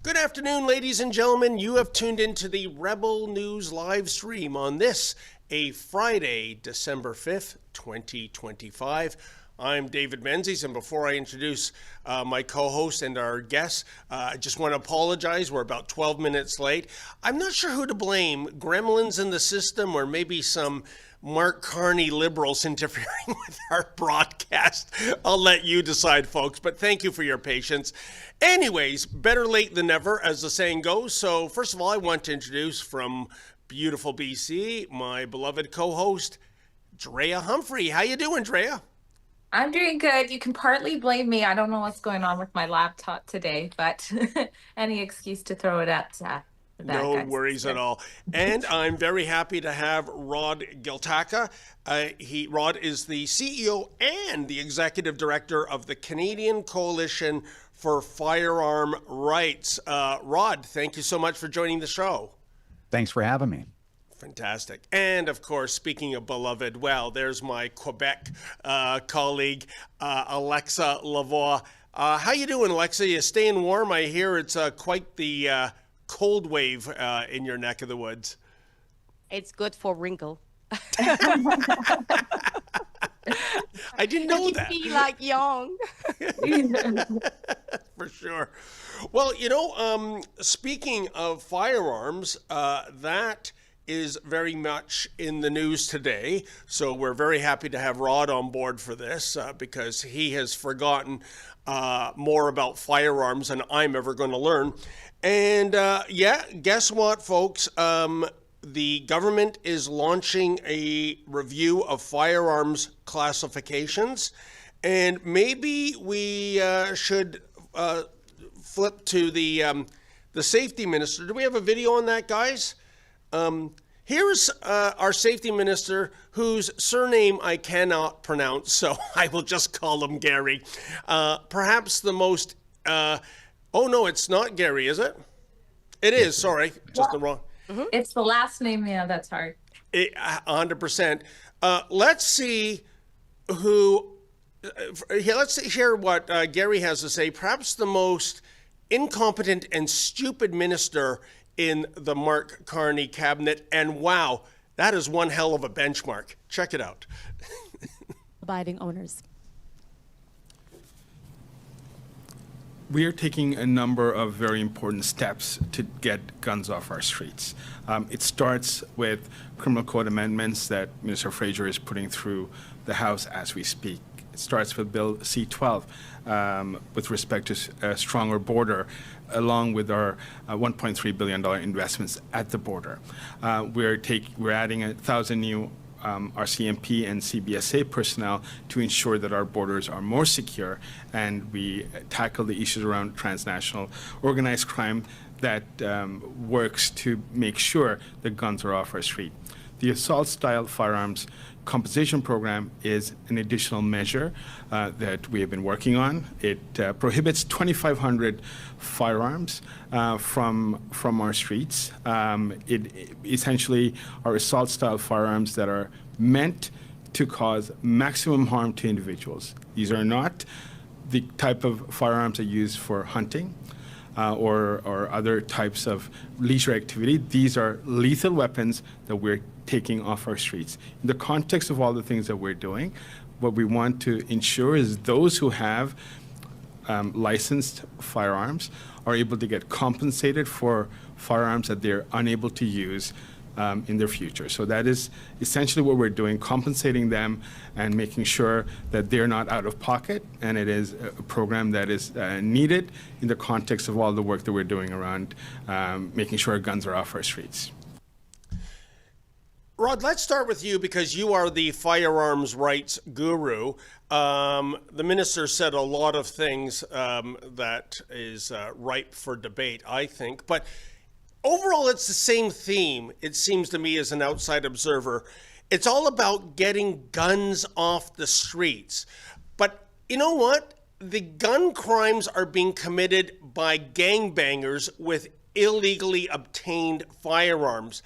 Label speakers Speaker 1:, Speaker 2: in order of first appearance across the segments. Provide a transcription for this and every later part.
Speaker 1: Good afternoon, ladies and gentlemen. You have tuned into the Rebel News live stream on this, a Friday, December 5th, 2025. I'm David Menzies, and before I introduce my co-host and our guests, I just want to apologize. We're about 12 minutes late. I'm not sure who to blame, gremlins in the system or maybe some Mark Carney liberals interfering with our broadcast. I'll let you decide, folks, but thank you for your patience. Anyways, better late than never, as the saying goes. So first of all, I want to introduce from beautiful BC, my beloved co-host, Drea Humphrey. How you doing, Drea?
Speaker 2: I'm doing good. You can partly blame me. I don't know what's going on with my laptop today, but any excuse to throw it at the bad
Speaker 1: No
Speaker 2: guys.
Speaker 1: worries at all. And I'm very happy to have Rod Giltaca. Rod is the CEO and the executive director of the Canadian Coalition for Firearm Rights. Rod, thank you so much for joining the show.
Speaker 3: Thanks for having me.
Speaker 1: Fantastic. And of course, speaking of beloved, well, there's my Quebec colleague, Alexa Lavoie. How you doing, Alexa? You staying warm? I hear it's quite the cold wave in your neck of the woods.
Speaker 4: It's good for wrinkle.
Speaker 1: I didn't know
Speaker 4: You
Speaker 1: that.
Speaker 4: feel like young.
Speaker 1: For sure. Well, speaking of firearms, that is very much in the news today. So we're very happy to have Rod on board for this because he has forgotten more about firearms than I'm ever going to learn. And guess what, folks? The government is launching a review of firearms classifications. And maybe we should flip to the safety minister. Do we have a video on that, guys? Here's our safety minister, whose surname I cannot pronounce, so I will just call him Gary. Perhaps the most, oh no, it's not Gary, is it? It is, sorry, just the wrong.
Speaker 2: It's the last name, yeah, that's hard.
Speaker 1: 100%. Let's see who, let's hear what Gary has to say. Perhaps the most incompetent and stupid minister in the Mark Carney cabinet. And wow, that is one hell of a benchmark. Check it out.
Speaker 5: Abiding owners.
Speaker 6: We are taking a number of very important steps to get guns off our streets. It starts with criminal code amendments that Minister Fraser is putting through the House as we speak. It starts with Bill C-12 with respect to a stronger border, along with our $1.3 billion investments at the border. We're adding 1,000 new RCMP and CBSA personnel to ensure that our borders are more secure, and we tackle the issues around transnational organized crime that works to make sure that guns are off our street. The assault-style firearms compensation program is an additional measure that we have been working on. It prohibits 2,500 firearms from our streets. It essentially are assault-style firearms that are meant to cause maximum harm to individuals. These are not the type of firearms that are used for hunting or other types of leisure activity. These are lethal weapons that we're taking off our streets. In the context of all the things that we're doing, what we want to ensure is those who have licensed firearms are able to get compensated for firearms that they're unable to use in their future. So that is essentially what we're doing, compensating them and making sure that they're not out of pocket. And it is a program that is needed in the context of all the work that we're doing around making sure our guns are off our streets.
Speaker 1: Rod, let's start with you because you are the firearms rights guru. The minister said a lot of things that is ripe for debate, I think. But overall, it's the same theme, it seems to me as an outside observer. It's all about getting guns off the streets. But you know what? The gun crimes are being committed by gangbangers with illegally obtained firearms.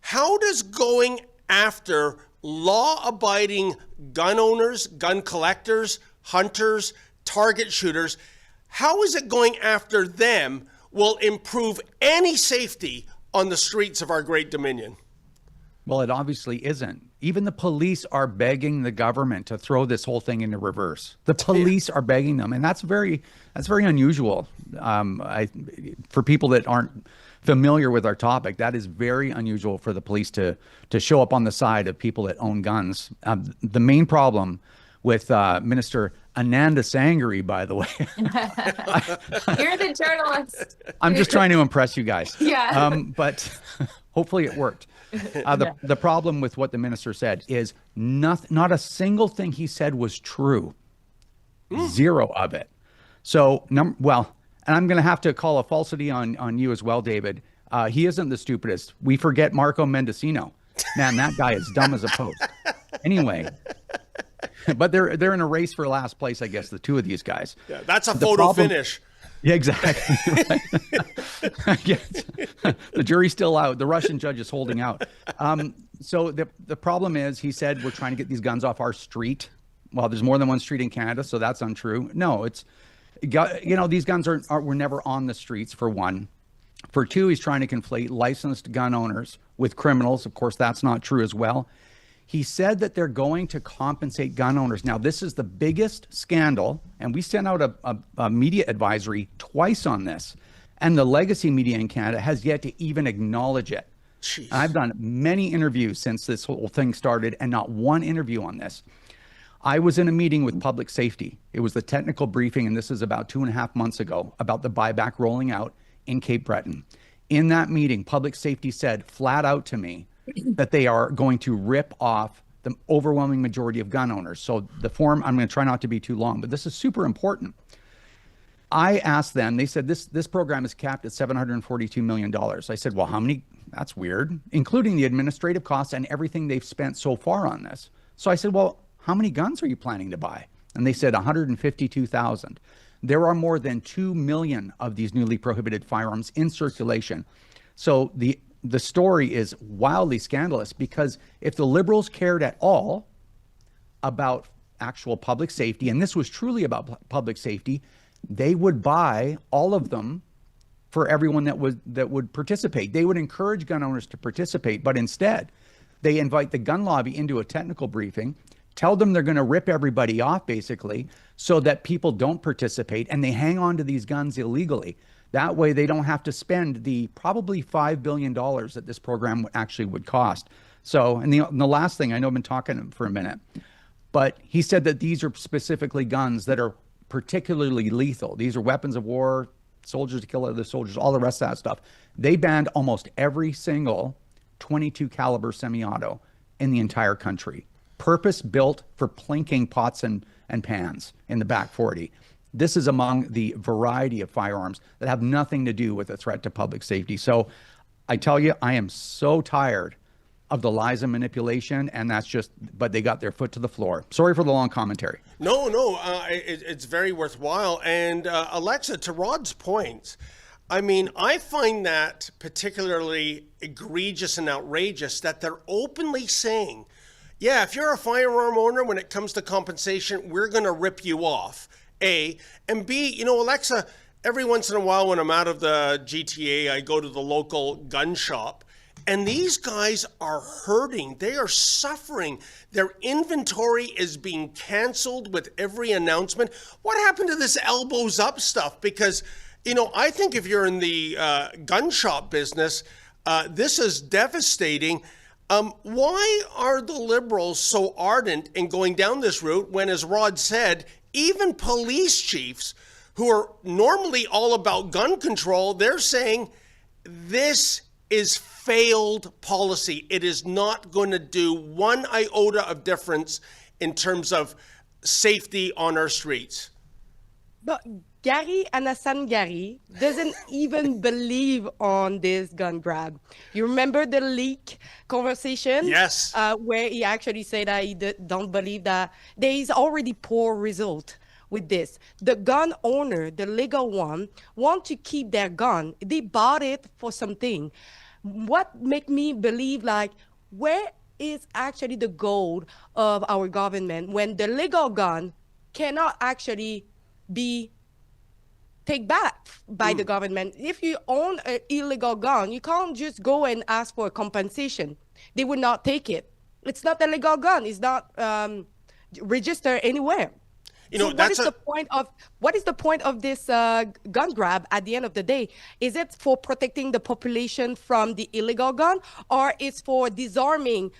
Speaker 1: How does going after law-abiding gun owners, gun collectors, hunters, target shooters, how is it going after them will improve any safety on the streets of our great Dominion.
Speaker 3: Well, it obviously isn't. Even the police are begging the government to throw this whole thing into reverse. The police are begging them, and that's very unusual. For people that aren't familiar with our topic, that is very unusual for the police to show up on the side of people that own guns. The main problem with Minister Ananda Sangari, by the way.
Speaker 2: You're the journalist.
Speaker 3: I'm just trying to impress you guys.
Speaker 2: Yeah.
Speaker 3: But hopefully it worked. The problem with what the minister said is not a single thing he said was true. Zero of it. So, and I'm going to have to call a falsity on you as well, David. He isn't the stupidest. We forget Marco Mendocino. Man, that guy is dumb as a post. Anyway, but they're in a race for last place, I guess, the two of these guys.
Speaker 1: Yeah, that's a photo finish.
Speaker 3: Yeah, exactly. Yes. The jury's still out. The Russian judge is holding out. So the problem is, he said, we're trying to get these guns off our street. Well, there's more than one street in Canada, so that's untrue. No, these guns were never on the streets, for one. For two, he's trying to conflate licensed gun owners with criminals. Of course, that's not true as well. He said that they're going to compensate gun owners. Now, this is the biggest scandal, and we sent out a media advisory twice on this, and the legacy media in Canada has yet to even acknowledge it.
Speaker 1: Jeez.
Speaker 3: I've done many interviews since this whole thing started, and not one interview on this. I was in a meeting with public safety. It was the technical briefing, and this is about 2.5 months ago, about the buyback rolling out in Cape Breton. In that meeting, public safety said flat out to me that they are going to rip off the overwhelming majority of gun owners. So the form, I'm going to try not to be too long, but this is super important. I asked them, they said this program is capped at $742 million. I said, well, how many? That's weird, including the administrative costs and everything they've spent so far on this. So I said, well, how many guns are you planning to buy? And they said 152,000. There are more than 2 million of these newly prohibited firearms in circulation. So the story is wildly scandalous, because if the Liberals cared at all about actual public safety, and this was truly about public safety, they would buy all of them for everyone that would participate. They would encourage gun owners to participate, but instead they invite the gun lobby into a technical briefing, tell them they're going to rip everybody off, basically, so that people don't participate, and they hang on to these guns illegally. That way they don't have to spend the probably $5 billion that this program actually would cost. So, and the last thing, I know I've been talking for a minute, but he said that these are specifically guns that are particularly lethal. These are weapons of war, soldiers to kill other soldiers, all the rest of that stuff. They banned almost every single .22 caliber semi-auto in the entire country, purpose built for plinking pots and pans in the back 40. This is among the variety of firearms that have nothing to do with a threat to public safety. So I tell you, I am so tired of the lies and manipulation, and but they got their foot to the floor. Sorry for the long commentary.
Speaker 1: No, it's very worthwhile. And Alexa, to Rod's point, I mean, I find that particularly egregious and outrageous that they're openly saying, yeah, if you're a firearm owner, when it comes to compensation, we're going to rip you off. A, and B, Alexa, every once in a while when I'm out of the GTA, I go to the local gun shop, and these guys are hurting. They are suffering. Their inventory is being canceled with every announcement. What happened to this elbows up stuff? Because, I think if you're in the gun shop business, this is devastating. Why are the Liberals so ardent in going down this route when, as Rod said, even police chiefs who are normally all about gun control, they're saying this is failed policy. It is not going to do one iota of difference in terms of safety on our streets.
Speaker 4: But Gary Anasan Gary doesn't even believe on this gun grab. You remember the leak conversation?
Speaker 1: Yes.
Speaker 4: Where he actually said that he don't believe that there is already poor result with this. The gun owner, the legal one, want to keep their gun. They bought it for something. What make me believe, where is actually the goal of our government when the legal gun cannot actually be take back by the government. If you own an illegal gun, you can't just go and ask for a compensation. They would not take it. It's not a legal gun. It's not registered anywhere.
Speaker 1: You know,
Speaker 4: So
Speaker 1: that's
Speaker 4: what is the point of this gun grab at the end of the day? Is it for protecting the population from the illegal gun, or it's for disarming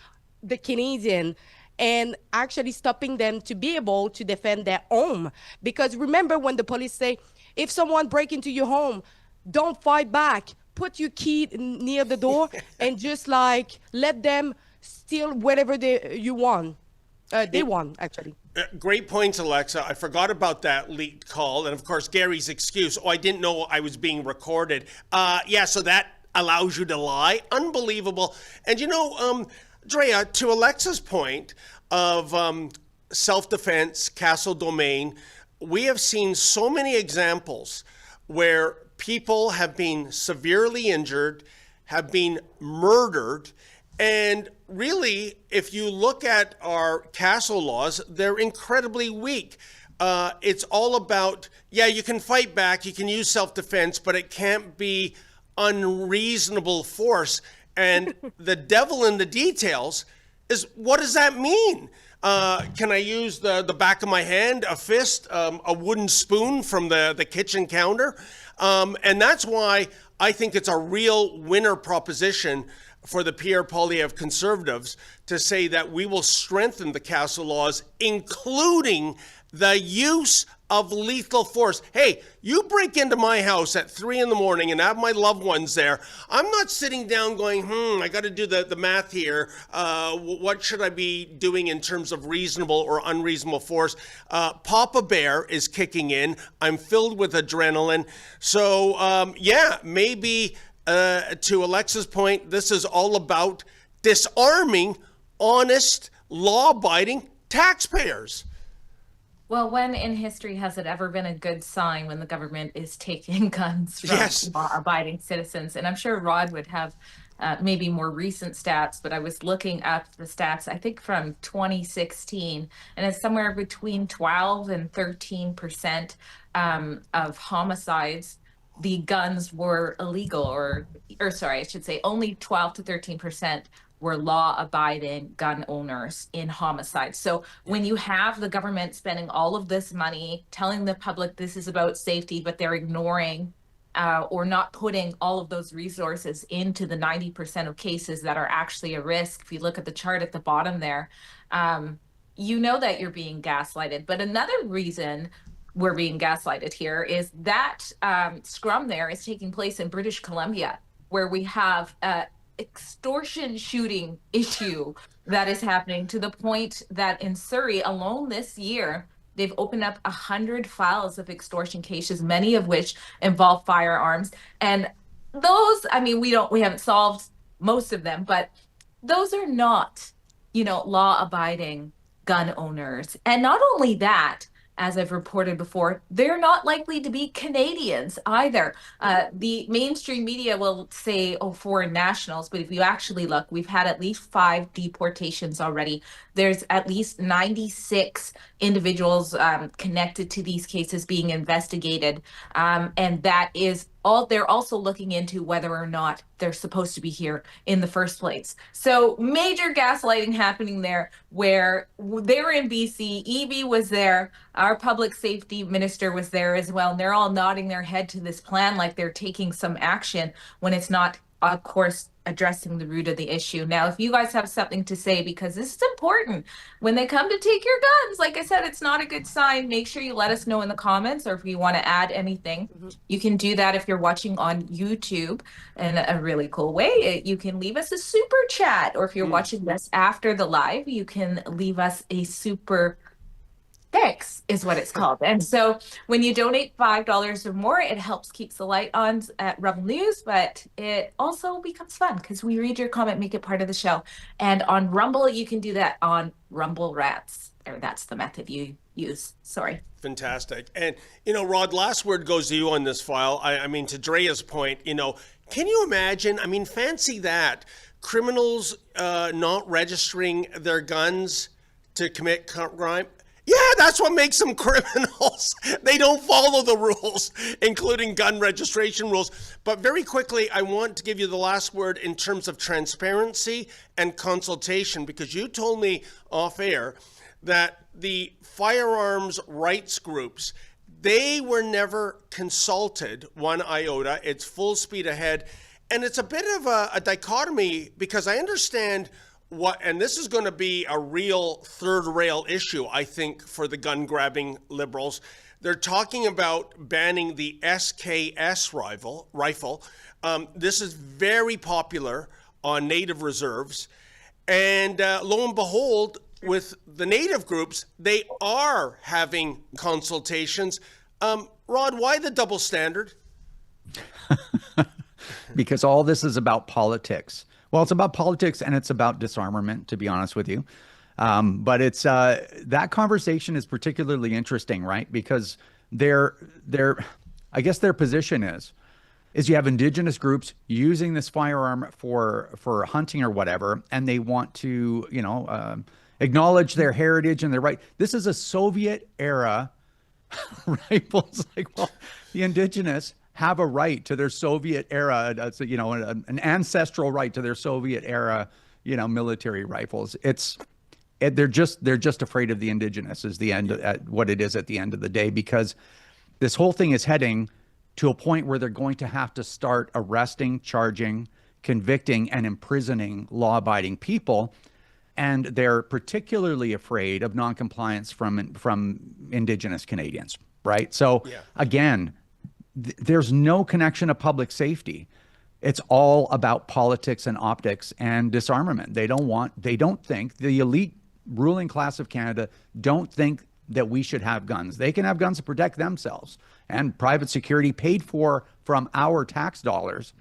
Speaker 4: the Canadian and actually stopping them to be able to defend their home? Because remember when the police say, if someone break into your home, don't fight back. Put your key near the door and just like let them steal whatever you want. They want, actually.
Speaker 1: Great points, Alexa. I forgot about that leaked call. And of course, Gary's excuse, I didn't know I was being recorded. Yeah, so that allows you to lie. Unbelievable. And you know, Drea, to Alexa's point of self-defense, castle domain, we have seen so many examples where people have been severely injured, have been murdered, and really, if you look at our castle laws, they're incredibly weak. It's all about, yeah, you can fight back, you can use self-defense, but it can't be unreasonable force. And the devil in the details is, what does that mean? Can I use the back of my hand, a fist, a wooden spoon from the kitchen counter? And that's why I think it's a real winner proposition for the Pierre Poilievre Conservatives to say that we will strengthen the castle laws, including the use of lethal force. Hey, you break into my house at 3 a.m. and have my loved ones there. I'm not sitting down going, I got to do the math here. What should I be doing in terms of reasonable or unreasonable force? Papa Bear is kicking in. I'm filled with adrenaline. So, yeah, maybe to Alexa's point, this is all about disarming honest, law-abiding taxpayers.
Speaker 2: Well, when in history has it ever been a good sign when the government is taking guns from law-abiding citizens? And I'm sure Rod would have maybe more recent stats, but I was looking up the stats, I think from 2016, and it's somewhere between 12 and 13% of homicides. The guns were illegal, or sorry, I should say only 12 to 13% were law-abiding gun owners in homicide. So when you have the government spending all of this money, telling the public this is about safety, but they're ignoring or not putting all of those resources into the 90% of cases that are actually a risk, if you look at the chart at the bottom there, you know that you're being gaslighted. But another reason we're being gaslighted here is that scrum there is taking place in British Columbia, where we have extortion shooting issue that is happening to the point that in Surrey alone this year, they've opened up 100 files of extortion cases, many of which involve firearms. And those, I mean, we haven't solved most of them, but those are not, law-abiding gun owners. And not only that, as I've reported before, they're not likely to be Canadians either. The mainstream media will say, foreign nationals, but if you actually look, we've had at least 5 deportations already. There's at least 96 individuals connected to these cases being investigated. And that is all. They're also looking into whether or not they're supposed to be here in the first place. So major gaslighting happening there, where they're in BC, Evie was there, our public safety minister was there as well, and they're all nodding their head to this plan like they're taking some action when it's not, of course, addressing the root of the issue. Now, if you guys have something to say, because this is important, when they come to take your guns, like I said, it's not a good sign. Make sure you let us know in the comments, or if you want to add anything, you can do that if you're watching on YouTube in a really cool way. You can leave us a super chat, or if you're watching this after the live, you can leave us a super thanks is what it's called. And so when you donate $5 or more, it helps keeps the light on at Rebel News, but it also becomes fun because we read your comment, make it part of the show. And on Rumble, you can do that on Rumble Rats, or that's the method you use. Sorry.
Speaker 1: Fantastic. And, Rod, last word goes to you on this file. I mean, to Drea's point, can you imagine? I mean, fancy that. Criminals not registering their guns to commit crime. Yeah, that's what makes them criminals. They don't follow the rules, including gun registration rules. But very quickly, I want to give you the last word in terms of transparency and consultation, because you told me off air that the firearms rights groups, they were never consulted one iota. It's full speed ahead. And it's a bit of a dichotomy, because I understand and this is going to be a real third rail issue, I think, for the gun grabbing liberals. They're talking about banning the SKS rifle. This is very popular on native reserves. And lo and behold, with the native groups, they are having consultations. Rod, why the double standard?
Speaker 3: Because all this is about politics. Well, it's about politics and it's about disarmament, to be honest with you. But it's that conversation is particularly interesting, right? Because I guess their position is you have indigenous groups using this firearm for hunting or whatever, and they want to, acknowledge their heritage and their right. This is a Soviet era rifle. It's like, well, the indigenous have a right to their Soviet era, an ancestral right to their Soviet era, military rifles. They're just afraid of the indigenous is the end at what it is at the end of the day, because this whole thing is heading to a point where they're going to have to start arresting, charging, convicting, and imprisoning law-abiding people. And they're particularly afraid of noncompliance from indigenous Canadians, right? So again, there's no connection to public safety. It's all about politics and optics and disarmament. They don't think, the elite ruling class of Canada don't think that we should have guns. They can have guns to protect themselves and private security paid for from our tax dollars,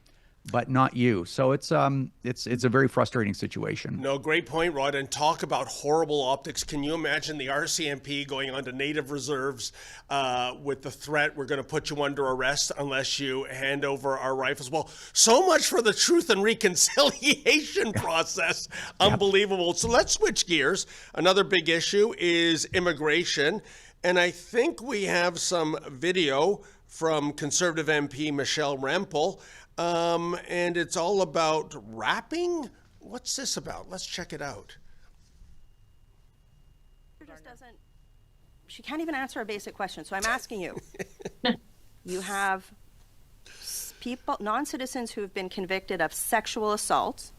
Speaker 3: but not you. So it's a very frustrating situation.
Speaker 1: No, great point, Rod. And talk about horrible optics. Can you imagine the RCMP going onto native reserves with the threat, we're going to put you under arrest unless you hand over our rifles? Well, so much for the truth and reconciliation process. Unbelievable. So let's switch gears. Another big issue is immigration. And I think we have some video from Conservative MP Michelle Rempel. And it's all about rapping. What's this about? Let's check it out.
Speaker 7: She can't even answer a basic question. So I'm asking you, you have people, non-citizens who have been convicted of sexual assault,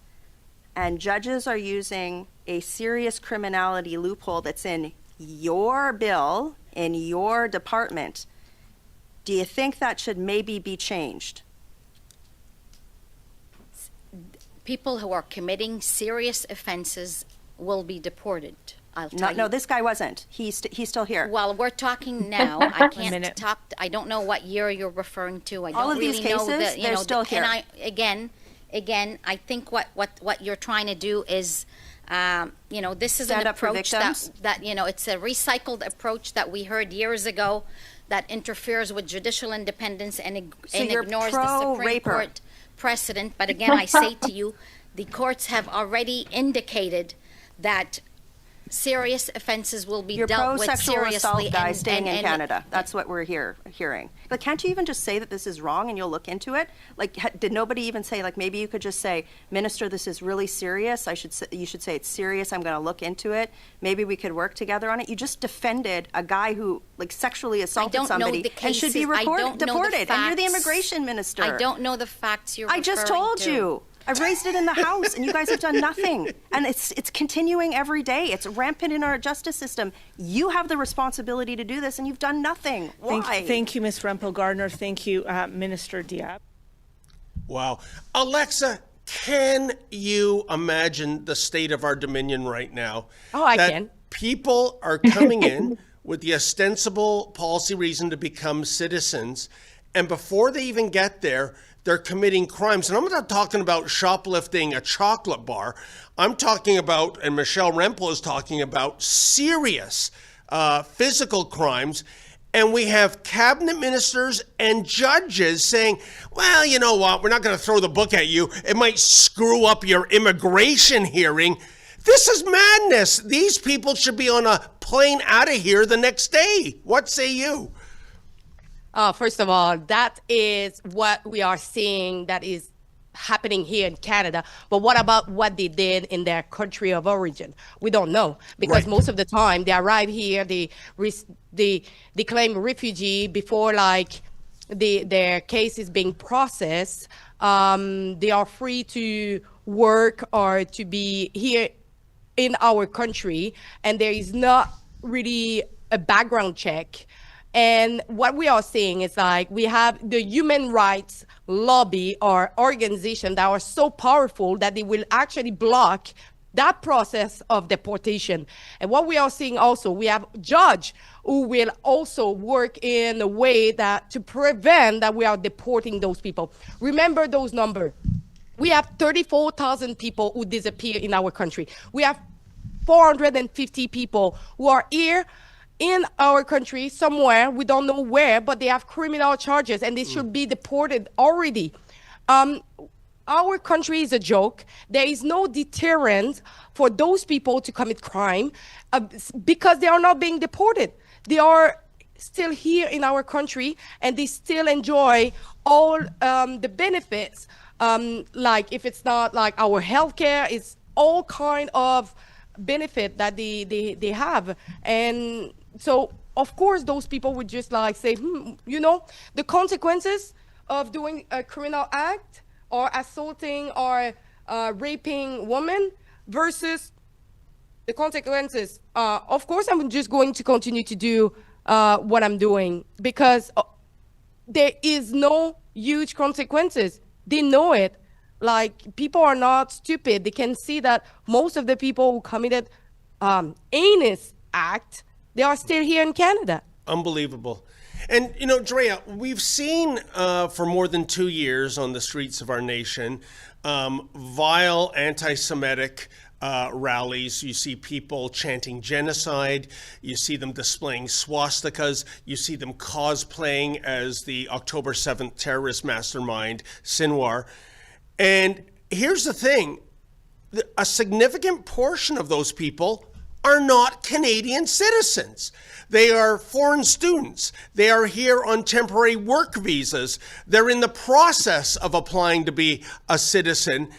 Speaker 7: and judges are using a serious criminality loophole that's in your bill, in your department. Do you think that should maybe be changed?
Speaker 8: People who are committing serious offenses will be deported. I'll tell you.
Speaker 7: No, this guy wasn't. He's still here.
Speaker 8: Well, we're talking now. I can't talk. I don't know what year you're referring to. I don't
Speaker 7: All of
Speaker 8: really
Speaker 7: these cases,
Speaker 8: know that,
Speaker 7: they're still here.
Speaker 8: And I think what you're trying to do is, this is
Speaker 7: Stand
Speaker 8: an
Speaker 7: up for
Speaker 8: approach
Speaker 7: victims?
Speaker 8: that it's a recycled approach that we heard years ago that interferes with judicial independence and
Speaker 7: you're
Speaker 8: ignores the Supreme
Speaker 7: pro-raper.
Speaker 8: Court precedent. But again, I say to you, the courts have already indicated that serious offenses will be
Speaker 7: You're
Speaker 8: dealt with
Speaker 7: pro-sexual
Speaker 8: seriously.
Speaker 7: assault guy staying in Canada. That's what we're hearing. But can't you even just say that this is wrong and you'll look into it? Like, did nobody even say, like, maybe you could just say, Minister, this is really serious. You should say it's serious. I'm going to look into it. Maybe we could work together on it. You just defended a guy who, like, sexually assaulted somebody and should be deported. And you're the immigration minister.
Speaker 8: I don't know the facts you're
Speaker 7: I just told you. I raised it in the House, and you guys have done nothing. And it's continuing every day. It's rampant in our justice system. You have the responsibility to do this, and you've done nothing. Why?
Speaker 9: Thank you, Ms. Rempel-Gardner. Thank you, Minister Diab.
Speaker 1: Wow. Alexa, can you imagine the state of our Dominion right now?
Speaker 4: Oh, I can.
Speaker 1: People are coming in with the ostensible policy reason to become citizens, and before they even get there, they're committing crimes. And I'm not talking about shoplifting a chocolate bar. I'm talking about, and Michelle Rempel is talking about, serious physical crimes. And we have cabinet ministers and judges saying, well, you know what, we're not going to throw the book at you. It might screw up your immigration hearing. This is madness. These people should be on a plane out of here the next day. What say you?
Speaker 4: First of all, that is what we are seeing that is happening here in Canada. But what about what they did in their country of origin? We don't know, because most of the time they arrive here, they claim refugee before like their case is being processed. They are free to work or to be here in our country, and there is not really a background check. And what we are seeing is like we have the human rights lobby or organization that are so powerful that they will actually block that process of deportation. And what we are seeing also, we have judge who will also work in a way that to prevent that we are deporting those people. Remember those numbers. We have 34,000 people who disappear in our country. We have 450 people who are here in our country somewhere, we don't know where, but they have criminal charges and they should be deported already. Our country is a joke. There is no deterrent for those people to commit crime because they are not being deported. They are still here in our country and they still enjoy all the benefits. Like if it's not like our healthcare, it's all kind of benefit that they have. And so, of course, those people would just like say, you know, the consequences of doing a criminal act or assaulting or raping women versus the consequences. Of course, I'm just going to continue to do what I'm doing because there is no huge consequences. They know it. Like, people are not stupid. They can see that most of the people who committed heinous act, they are still here in Canada.
Speaker 1: Unbelievable. And, you know, Drea, we've seen for more than 2 years on the streets of our nation vile anti-Semitic rallies. You see people chanting genocide. You see them displaying swastikas. You see them cosplaying as the October 7th terrorist mastermind, Sinwar. And here's the thing. A significant portion of those people are not Canadian citizens. They are foreign students. They are here on temporary work visas. They're in the process of applying to be a citizen.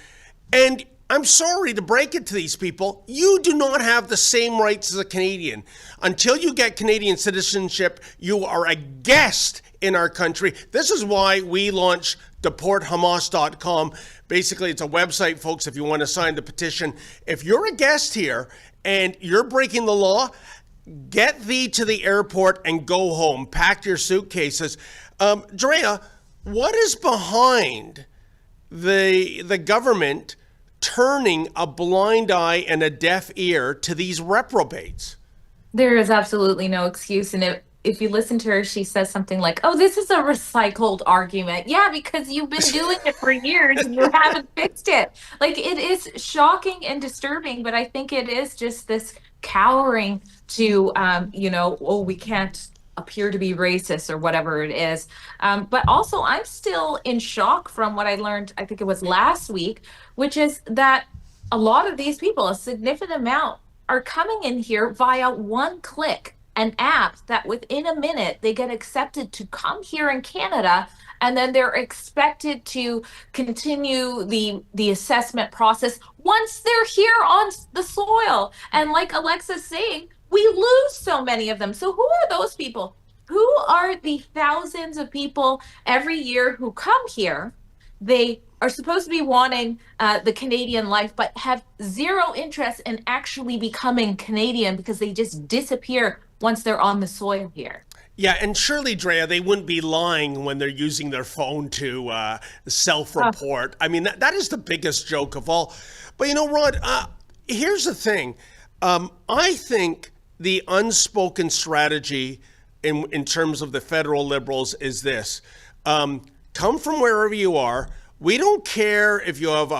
Speaker 1: And I'm sorry to break it to these people, you do not have the same rights as a Canadian. Until you get Canadian citizenship, you are a guest in our country. This is why we launched deporthamas.com. Basically, it's a website, folks, if you want to sign the petition. If you're a guest here and you're breaking the law, get thee to the airport and go home. Pack your suitcases. Drea, what is behind the government turning a blind eye and a deaf ear to these reprobates?
Speaker 2: There is absolutely no excuse. And if you listen to her, she says something like, oh, this is a recycled argument. Yeah, because you've been doing it for years and you haven't fixed it. Like, it is shocking and disturbing, but I think it is just this cowering to, oh, we can't appear to be racist or whatever it is. But also, I'm still in shock from what I learned, I think it was last week, which is that a lot of these people, a significant amount, are coming in here via one click, an app that within a minute they get accepted to come here in Canada, and then they're expected to continue the assessment process once they're here on the soil. And like Alexa's saying, we lose so many of them. So who are those people? Who are the thousands of people every year who come here? They are supposed to be wanting the Canadian life, but have zero interest in actually becoming Canadian because they just disappear once they're on the soil here.
Speaker 1: Yeah, and surely, Drea, they wouldn't be lying when they're using their phone to self-report. I mean, that is the biggest joke of all. But, you know, Rod, here's the thing. I think the unspoken strategy in terms of the federal Liberals is this. Come from wherever you are. We don't care if you have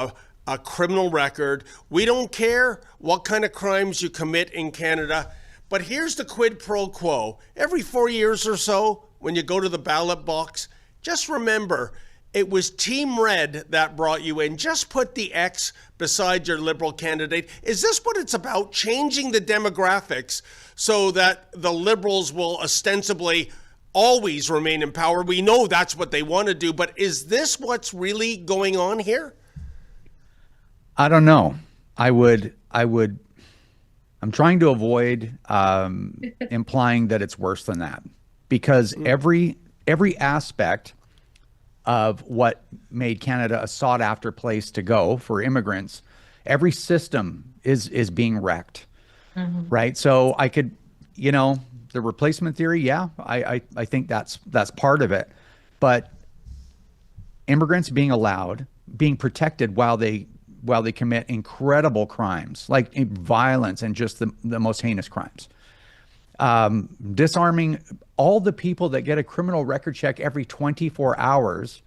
Speaker 1: a criminal record. We don't care what kind of crimes you commit in Canada. But here's the quid pro quo. Every 4 years or so, when you go to the ballot box, just remember, it was Team Red that brought you in. Just put the X beside your Liberal candidate. Is this what it's about? Changing the demographics so that the Liberals will ostensibly always remain in power? We know that's what they want to do, but is this what's really going on here?
Speaker 3: I don't know. I'm trying to avoid implying that it's worse than that, because every aspect of what made Canada a sought after place to go for immigrants, every system is being wrecked. Right. So I could, the replacement theory. Yeah, I think that's part of it. But immigrants being allowed, being protected while they commit incredible crimes like violence and just the most heinous crimes. Disarming all the people that get a criminal record check every 24 hours,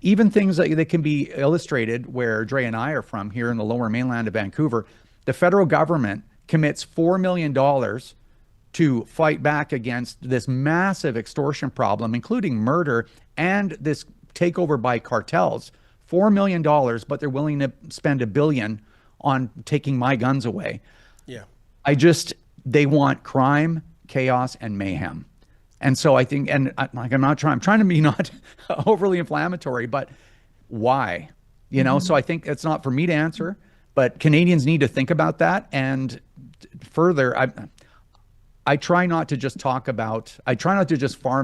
Speaker 3: even things that can be illustrated where Drea and I are from here in the lower mainland of Vancouver. The federal government commits $4 million to fight back against this massive extortion problem, including murder and this takeover by cartels. $4 million, but they're willing to spend $1 billion on taking my guns away.
Speaker 1: Yeah.
Speaker 3: They want crime, chaos, and mayhem. And so I think, and I'm trying to be not overly inflammatory, but why? So I think it's not for me to answer, but Canadians need to think about that. And further, I try not to just farm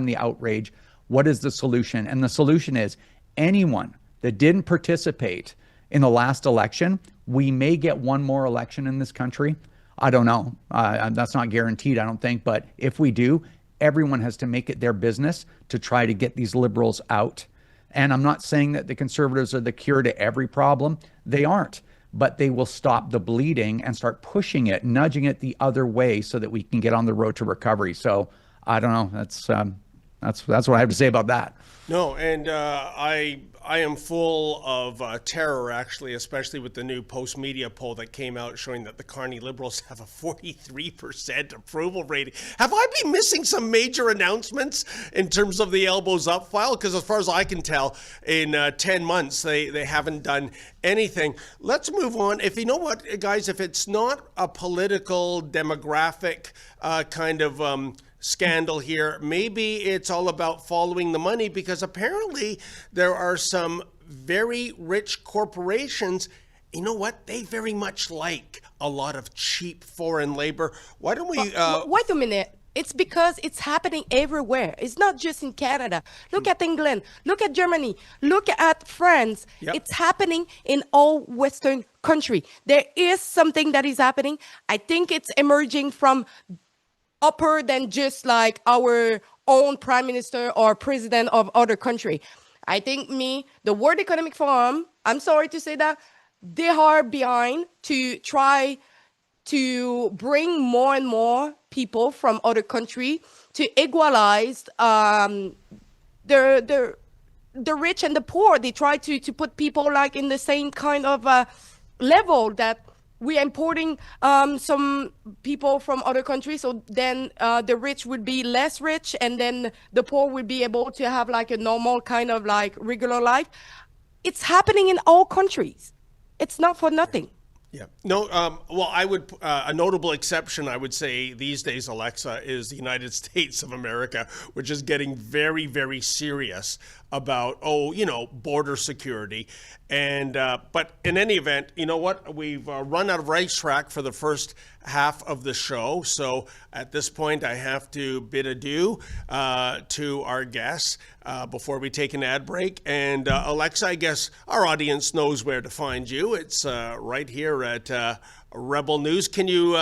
Speaker 3: the outrage. What is the solution? And the solution is anyone that didn't participate in the last election, we may get one more election in this country. I don't know. That's not guaranteed, I don't think. But if we do, everyone has to make it their business to try to get these Liberals out. And I'm not saying that the Conservatives are the cure to every problem. They aren't. But they will stop the bleeding and start pushing it, nudging it the other way so that we can get on the road to recovery. So I don't know. That's what I have to say about that.
Speaker 1: No, and I am full of terror, actually, especially with the new post-media poll that came out showing that the Carney Liberals have a 43% approval rating. Have I been missing some major announcements in terms of the elbows up file? Because as far as I can tell, in 10 months, they haven't done anything. Let's move on. If you know what, guys, if it's not a political, demographic kind of scandal here, maybe it's all about following the money, because apparently there are some very rich corporations. You know what? They very much like a lot of cheap foreign labor. Why don't we...
Speaker 4: Wait a minute. It's because it's happening everywhere. It's not just in Canada. Look at England. Look at Germany. Look at France.
Speaker 1: Yep.
Speaker 4: It's happening in all Western country. There is something that is happening. I think it's emerging from upper than just like our own prime minister or president of other country. I think the World Economic Forum, I'm sorry to say that, they are behind to try to bring more and more people from other country to equalize the rich and the poor. They try to put people like in the same kind of level that we're importing some people from other countries, so then the rich would be less rich, and then the poor would be able to have like a normal kind of like regular life. It's happening in all countries. It's not for nothing.
Speaker 1: Yeah. No, well, I would, a notable exception, I would say these days, Alexa, is the United States of America, which is getting very, very serious about, border security. And, but in any event, you know what? We've run out of racetrack for the first half of the show. So at this point, I have to bid adieu to our guests before we take an ad break. And Alexa, I guess our audience knows where to find you. It's right here at Rebel News. Can you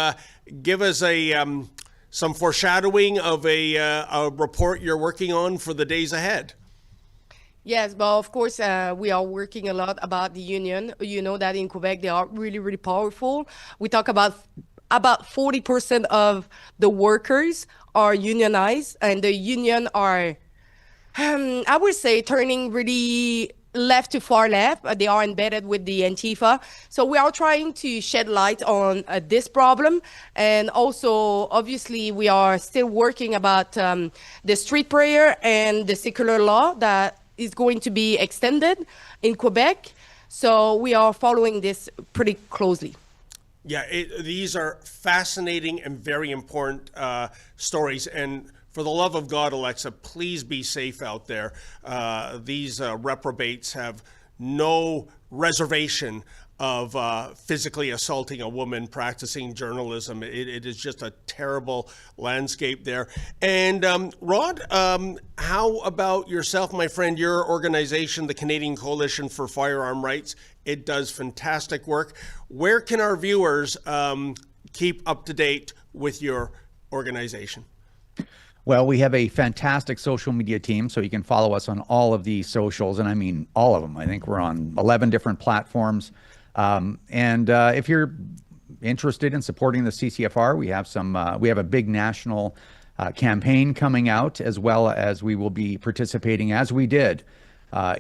Speaker 1: give us some foreshadowing of a report you're working on for the days ahead?
Speaker 4: Yes, but of course, we are working a lot about the union. You know that in Quebec, they are really, really powerful. We talk about 40% of the workers are unionized, and the union are, I would say, turning really left to far left. They are embedded with the Antifa. So we are trying to shed light on this problem. And also, obviously, we are still working about the street prayer and the secular law that is going to be extended in Quebec. So we are following this pretty closely.
Speaker 1: Yeah, these are fascinating and very important stories. And for the love of God, Alexa, please be safe out there. These reprobates have no reservation of physically assaulting a woman practicing journalism. It is just a terrible landscape there. And Rod, how about yourself, my friend? Your organization, the Canadian Coalition for Firearm Rights, it does fantastic work. Where can our viewers keep up to date with your organization?
Speaker 3: Well, we have a fantastic social media team, so you can follow us on all of the socials, and I mean all of them. I think we're on 11 different platforms. If you're interested in supporting the CCFR, we have a big national campaign coming out, as well as we will be participating, as we did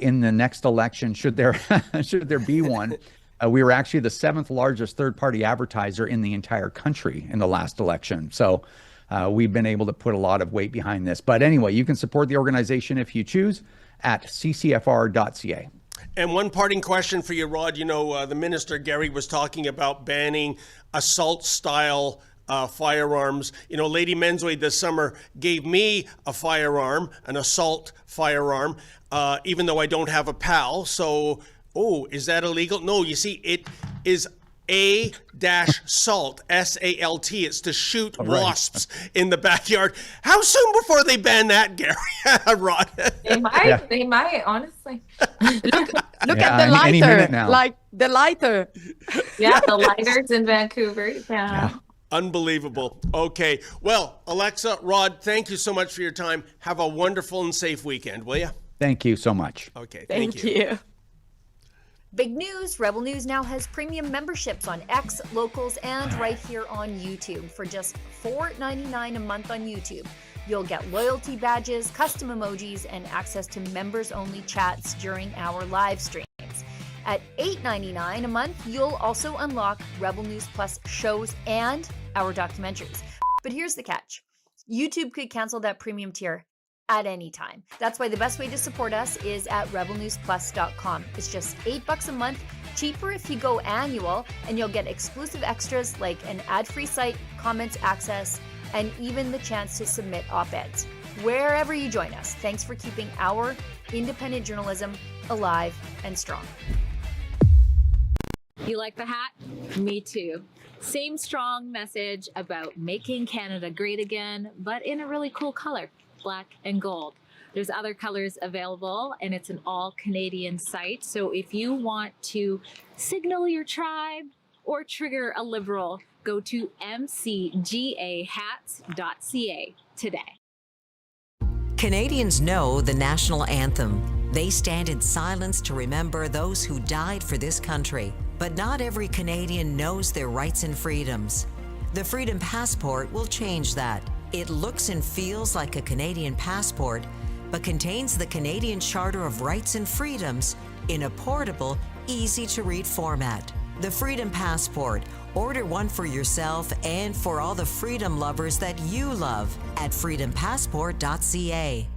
Speaker 3: in the next election, should there be one. We were actually the 7th largest third-party advertiser in the entire country in the last election. So we've been able to put a lot of weight behind this. But anyway, you can support the organization if you choose at ccfr.ca.
Speaker 1: And one parting question for you, Rod. You know, the Minister, Gary, was talking about banning assault-style firearms. You know, Lady Menzies this summer gave me a firearm, an assault firearm, even though I don't have a PAL. So, is that illegal? No, you see, it is A-salt, S-A-L-T. It's to shoot wasps in the backyard. How soon before they ban that, Gary? Rod?
Speaker 2: They might, honestly.
Speaker 4: Look at the lighter, like the lighter.
Speaker 2: Yeah, the lighters in Vancouver. Yeah.
Speaker 1: Unbelievable. Okay. Well, Alexa, Rod, thank you so much for your time. Have a wonderful and safe weekend, will you?
Speaker 3: Thank you so much.
Speaker 1: Okay.
Speaker 4: Thank you.
Speaker 10: Big news, Rebel News now has premium memberships on X, Locals, and right here on YouTube. For just $4.99 a month on YouTube, you'll get loyalty badges, custom emojis, and access to members-only chats during our live streams. At $8.99 a month, you'll also unlock Rebel News Plus shows and our documentaries. But here's the catch. YouTube could cancel that premium tier at any time. That's why the best way to support us is at rebelnewsplus.com. It's just $8 a month, cheaper if you go annual, and you'll get exclusive extras like an ad-free site, comments access, and even the chance to submit op-eds. Wherever you join us, thanks for keeping our independent journalism alive and strong.
Speaker 11: You like the hat? Me too. Same strong message about making Canada great again, but in a really cool color. Black and gold. There's other colors available, and it's an all Canadian site. So if you want to signal your tribe or trigger a Liberal, go to mcgahats.ca today.
Speaker 12: Canadians know the national anthem. They stand in silence to remember those who died for this country. But not every Canadian knows their rights and freedoms. The Freedom Passport will change that. It looks and feels like a Canadian passport, but contains the Canadian Charter of Rights and Freedoms in a portable, easy-to-read format. The Freedom Passport. Order one for yourself and for all the freedom lovers that you love at freedompassport.ca.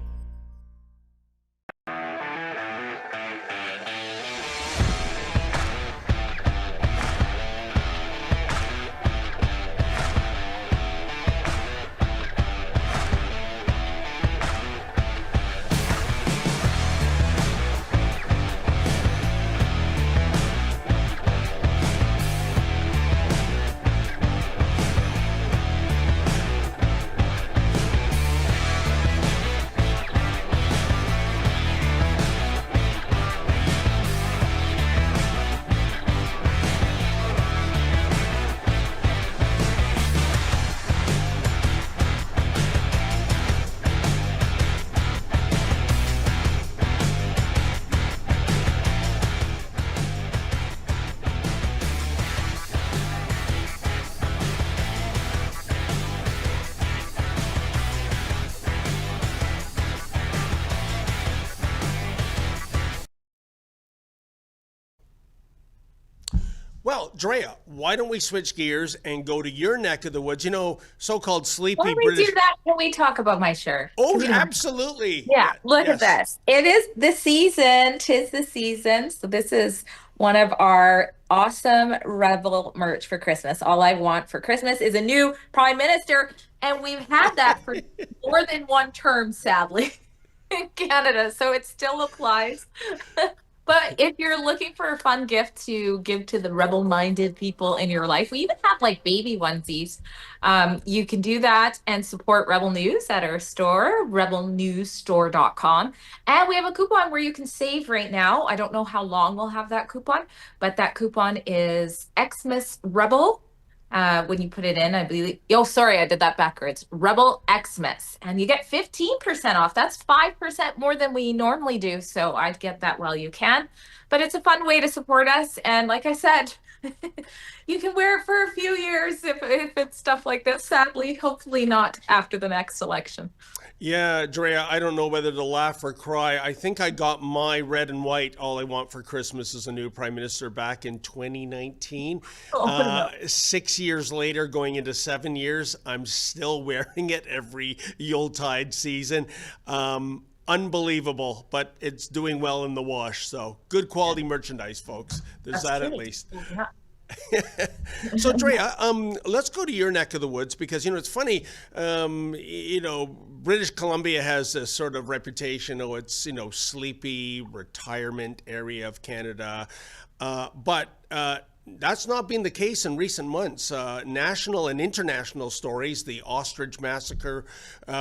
Speaker 1: Well, Drea, why don't we switch gears and go to your neck of the woods? You know, so-called sleepy
Speaker 2: Why don't we
Speaker 1: British.
Speaker 2: do that when we talk about my shirt?
Speaker 1: Oh,
Speaker 2: You know.
Speaker 1: absolutely.
Speaker 2: Yeah, look
Speaker 1: Yes.
Speaker 2: at this. It is the season. 'Tis the season. So this is one of our awesome Rebel merch for Christmas. All I want for Christmas is a new prime minister. And we've had that for more than one term, sadly, in Canada. So it still applies. But if you're looking for a fun gift to give to the rebel-minded people in your life, we even have like baby onesies. You can do that and support Rebel News at our store, rebelnewsstore.com. And we have a coupon where you can save right now. I don't know how long we'll have that coupon, but that coupon is Xmas Rebel. When you put it in, I believe, oh, sorry, I did that backwards. Rebel Xmas, and you get 15% off. That's 5% more than we normally do. So I'd get that while you can, but it's a fun way to support us. And like I said, you can wear it for a few years if it's stuff like this. Sadly, hopefully not after the next election.
Speaker 1: Yeah, Drea, I don't know whether to laugh or cry. I think I got my red and white, all I want for Christmas is a new prime minister, back in 2019.
Speaker 2: No.
Speaker 1: 6 years later, going into 7 years, I'm still wearing it every Yuletide season. Unbelievable, but it's doing well in the wash. So good quality merchandise, folks. There's that at least.
Speaker 2: Yeah.
Speaker 1: So Drea, let's go to your neck of the woods, because, you know, it's funny, you know, British Columbia has this sort of reputation, it's, you know, sleepy retirement area of Canada, but that's not been the case in recent months. National and international stories, the ostrich massacre,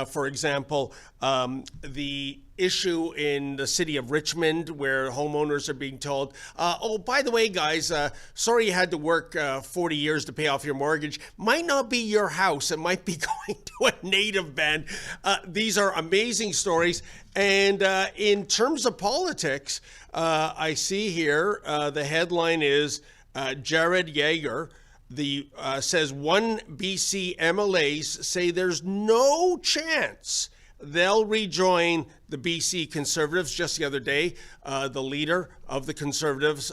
Speaker 1: for example, the issue in the city of Richmond where homeowners are being told, oh, by the way, guys, sorry you had to work 40 years to pay off your mortgage. Might not be your house. It might be going to a native band. These are amazing stories. And in terms of politics, I see here the headline is Jared Yeager says 1 BC MLAs say there's no chance they'll rejoin the BC Conservatives. Just the other day, the leader of the Conservatives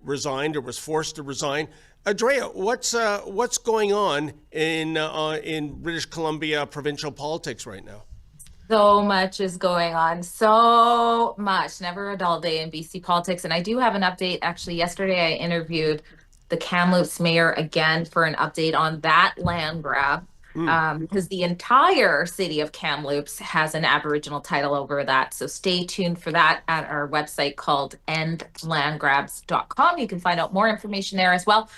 Speaker 1: resigned, or was forced to resign. Drea, what's going on in British Columbia provincial politics right now?
Speaker 2: So much is going on. So much. Never a dull day in BC politics. And I do have an update. Actually, yesterday I interviewed the Kamloops mayor again for an update on that land grab. Because the entire city of Kamloops has an Aboriginal title over that. So stay tuned for that at our website called endlandgrabs.com. You can find out more information there as well.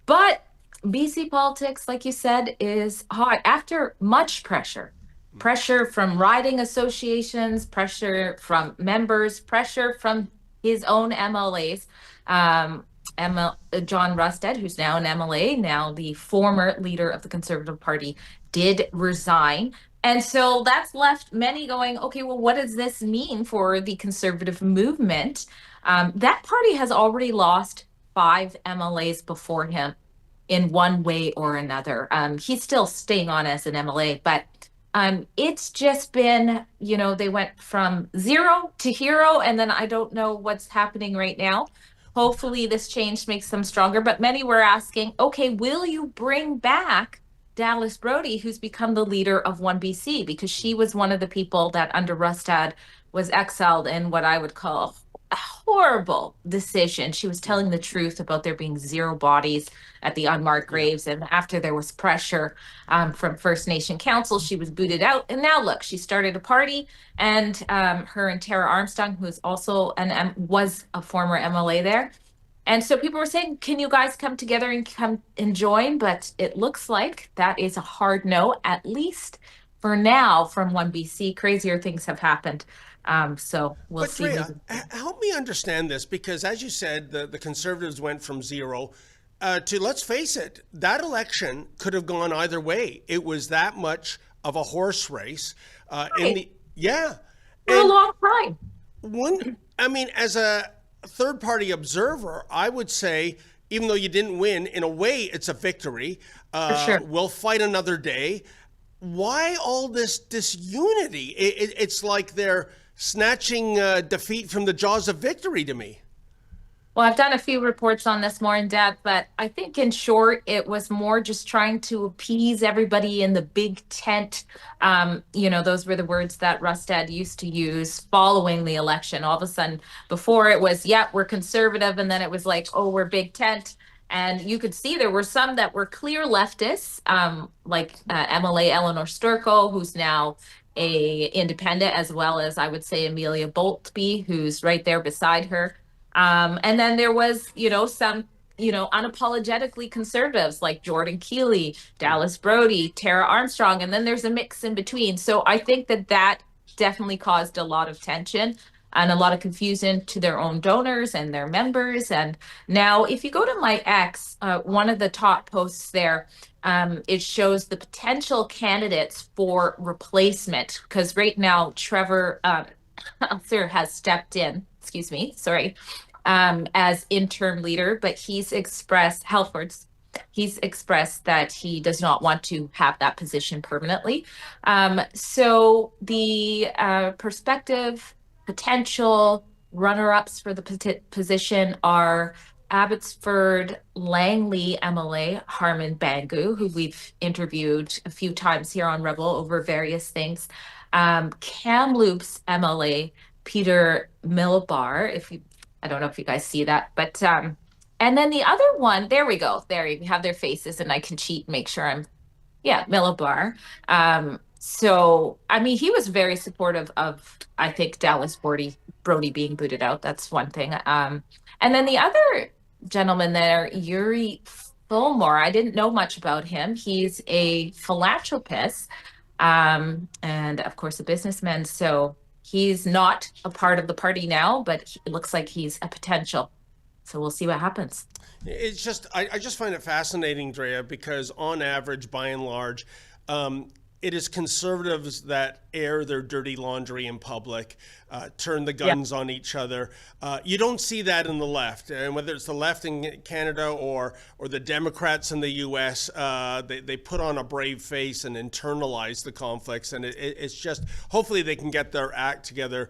Speaker 2: But BC politics, like you said, is hot after much pressure. Pressure from riding associations, pressure from members, pressure from his own MLAs. John Rustad, who's now an MLA, now the former leader of the Conservative Party, did resign. And so that's left many going, okay, well, what does this mean for the Conservative movement? That party has already lost 5 MLAs before him in one way or another. He's still staying on as an MLA, but it's just been, you know, they went from 0 to hero, and then I don't know what's happening right now. Hopefully this change makes them stronger, but many were asking, okay, will you bring back Dallas Brody, who's become the leader of 1BC, because she was one of the people that under Rustad was exiled in what I would call a horrible decision. She was telling the truth about there being 0 bodies at the unmarked graves. And after there was pressure from First Nation Council, she was booted out. And now look, she started a party, and her and Tara Armstrong, who is also was a former MLA there. And so people were saying, can you guys come together and come and join? But it looks like that is a hard no, at least for now, from 1BC. Crazier things have happened. So we'll see.
Speaker 1: Drea, help me understand this, because as you said, the Conservatives went from 0 to, let's face it, that election could have gone either way. It was that much of a horse race. For
Speaker 2: a long time.
Speaker 1: I mean, as a third-party observer, I would say, even though you didn't win, in a way, it's a victory.
Speaker 2: Sure.
Speaker 1: We'll fight another day. Why all this disunity? It's like they're snatching defeat from the jaws of victory to me.
Speaker 2: Well, I've done a few reports on this more in depth, but I think in short, it was more just trying to appease everybody in the big tent. Those were the words that Rustad used to use following the election. All of a sudden, before it was, yeah, we're conservative, and then it was like, oh, we're big tent. And you could see there were some that were clear leftists, like MLA Eleanor Sturko, who's now a independent, as well as I would say Amelia Boltby, who's right there beside her. And then there was, some, unapologetically conservatives like Jordan Keeley, Dallas Brody, Tara Armstrong, and then there's a mix in between. So I think that definitely caused a lot of tension and a lot of confusion to their own donors and their members. And now if you go to my X, one of the top posts there, it shows the potential candidates for replacement, because right now Trevor Helfer has stepped in, as interim leader, but he's expressed that he does not want to have that position permanently. So the prospective potential runner-ups for the position are Abbotsford Langley MLA Harman Bangu, who we've interviewed a few times here on Rebel over various things. Kamloops MLA Peter Milbar, I don't know if you guys see that, but and then the other one, there we go. There you have their faces, and I can cheat and make sure Milbar. So, I mean, he was very supportive of, I think, Dallas Brody being booted out. That's one thing. And then the other gentleman there, Yuri Fulmore, I didn't know much about him. He's a philanthropist and, of course, a businessman. So he's not a part of the party now, but it looks like he's a potential. So we'll see what happens.
Speaker 1: It's just, I just find it fascinating, Drea, because on average, by and large, it is conservatives that air their dirty laundry in public, turn the guns on each other. You don't see that in the left, and whether it's the left in Canada or the Democrats in the U.S., they put on a brave face and internalize the conflicts, and it's just, hopefully they can get their act together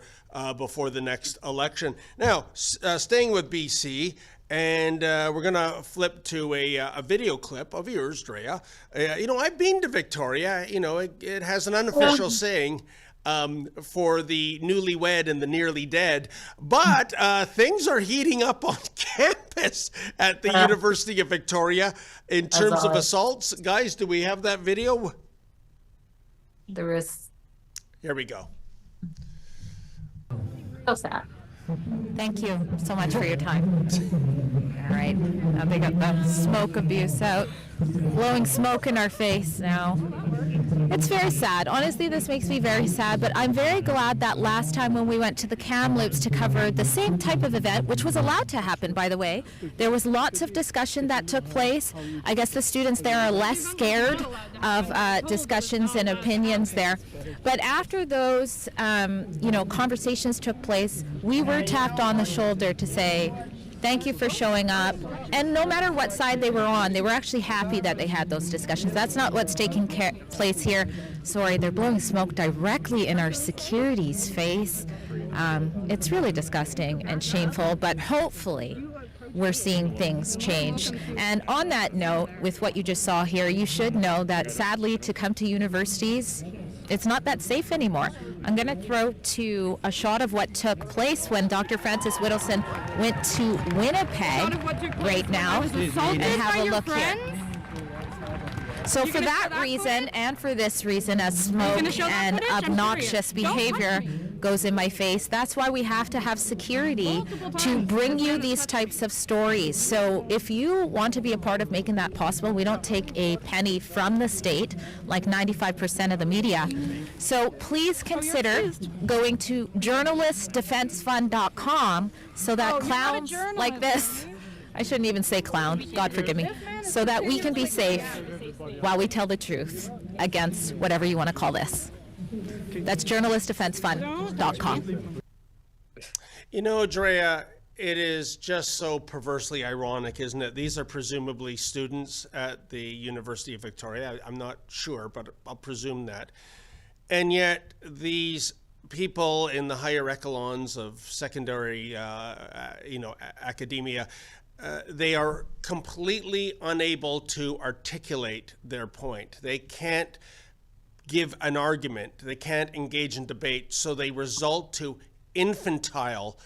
Speaker 1: before the next election. Now, staying with BC, and we're going to flip to a video clip of yours, Drea. I've been to Victoria. It has an unofficial saying for the newlywed and the nearly dead. But things are heating up on campus at the University of Victoria in terms of assaults. Guys, do we have that video?
Speaker 2: There is.
Speaker 1: Here we go.
Speaker 2: So sad.
Speaker 13: Thank you so much for your time. All right, now they got the smoke abuse out, blowing smoke in our face now. It's very sad. Honestly, this makes me very sad, but I'm very glad that last time when we went to the Kamloops to cover the same type of event, which was allowed to happen, by the way, there was lots of discussion that took place. I guess the students there are less scared of discussions and opinions there. But after those, conversations took place, we were tapped on the shoulder to say, thank you for showing up. And no matter what side they were on, they were actually happy that they had those discussions. That's not what's taking place here. Sorry, they're blowing smoke directly in our security's face. It's really disgusting and shameful, but hopefully we're seeing things change. And on that note, with what you just saw here, you should know that sadly to come to universities, it's not that safe anymore. I'm going to throw to a shot of what took place when Dr. Francis Whittleson went to Winnipeg right now, and have a look here. So for that reason and for this reason, as smoke and obnoxious behavior goes in my face, that's why we have to have security to bring you these types of stories. So if you want to be a part of making that possible, we don't take a penny from the state like 95% of the media. So please consider going to journalistdefensefund.com so that clowns like this, I shouldn't even say clown, God forgive me, so that we can be safe while we tell the truth against whatever you want to call this. That's journalistdefensefund.com.
Speaker 1: Drea, it is just so perversely ironic, isn't it? These are presumably students at the University of Victoria. I'm not sure, but I'll presume that. And yet these people in the higher echelons of secondary, academia, they are completely unable to articulate their point. They can't give an argument. They can't engage in debate. So they result to infantile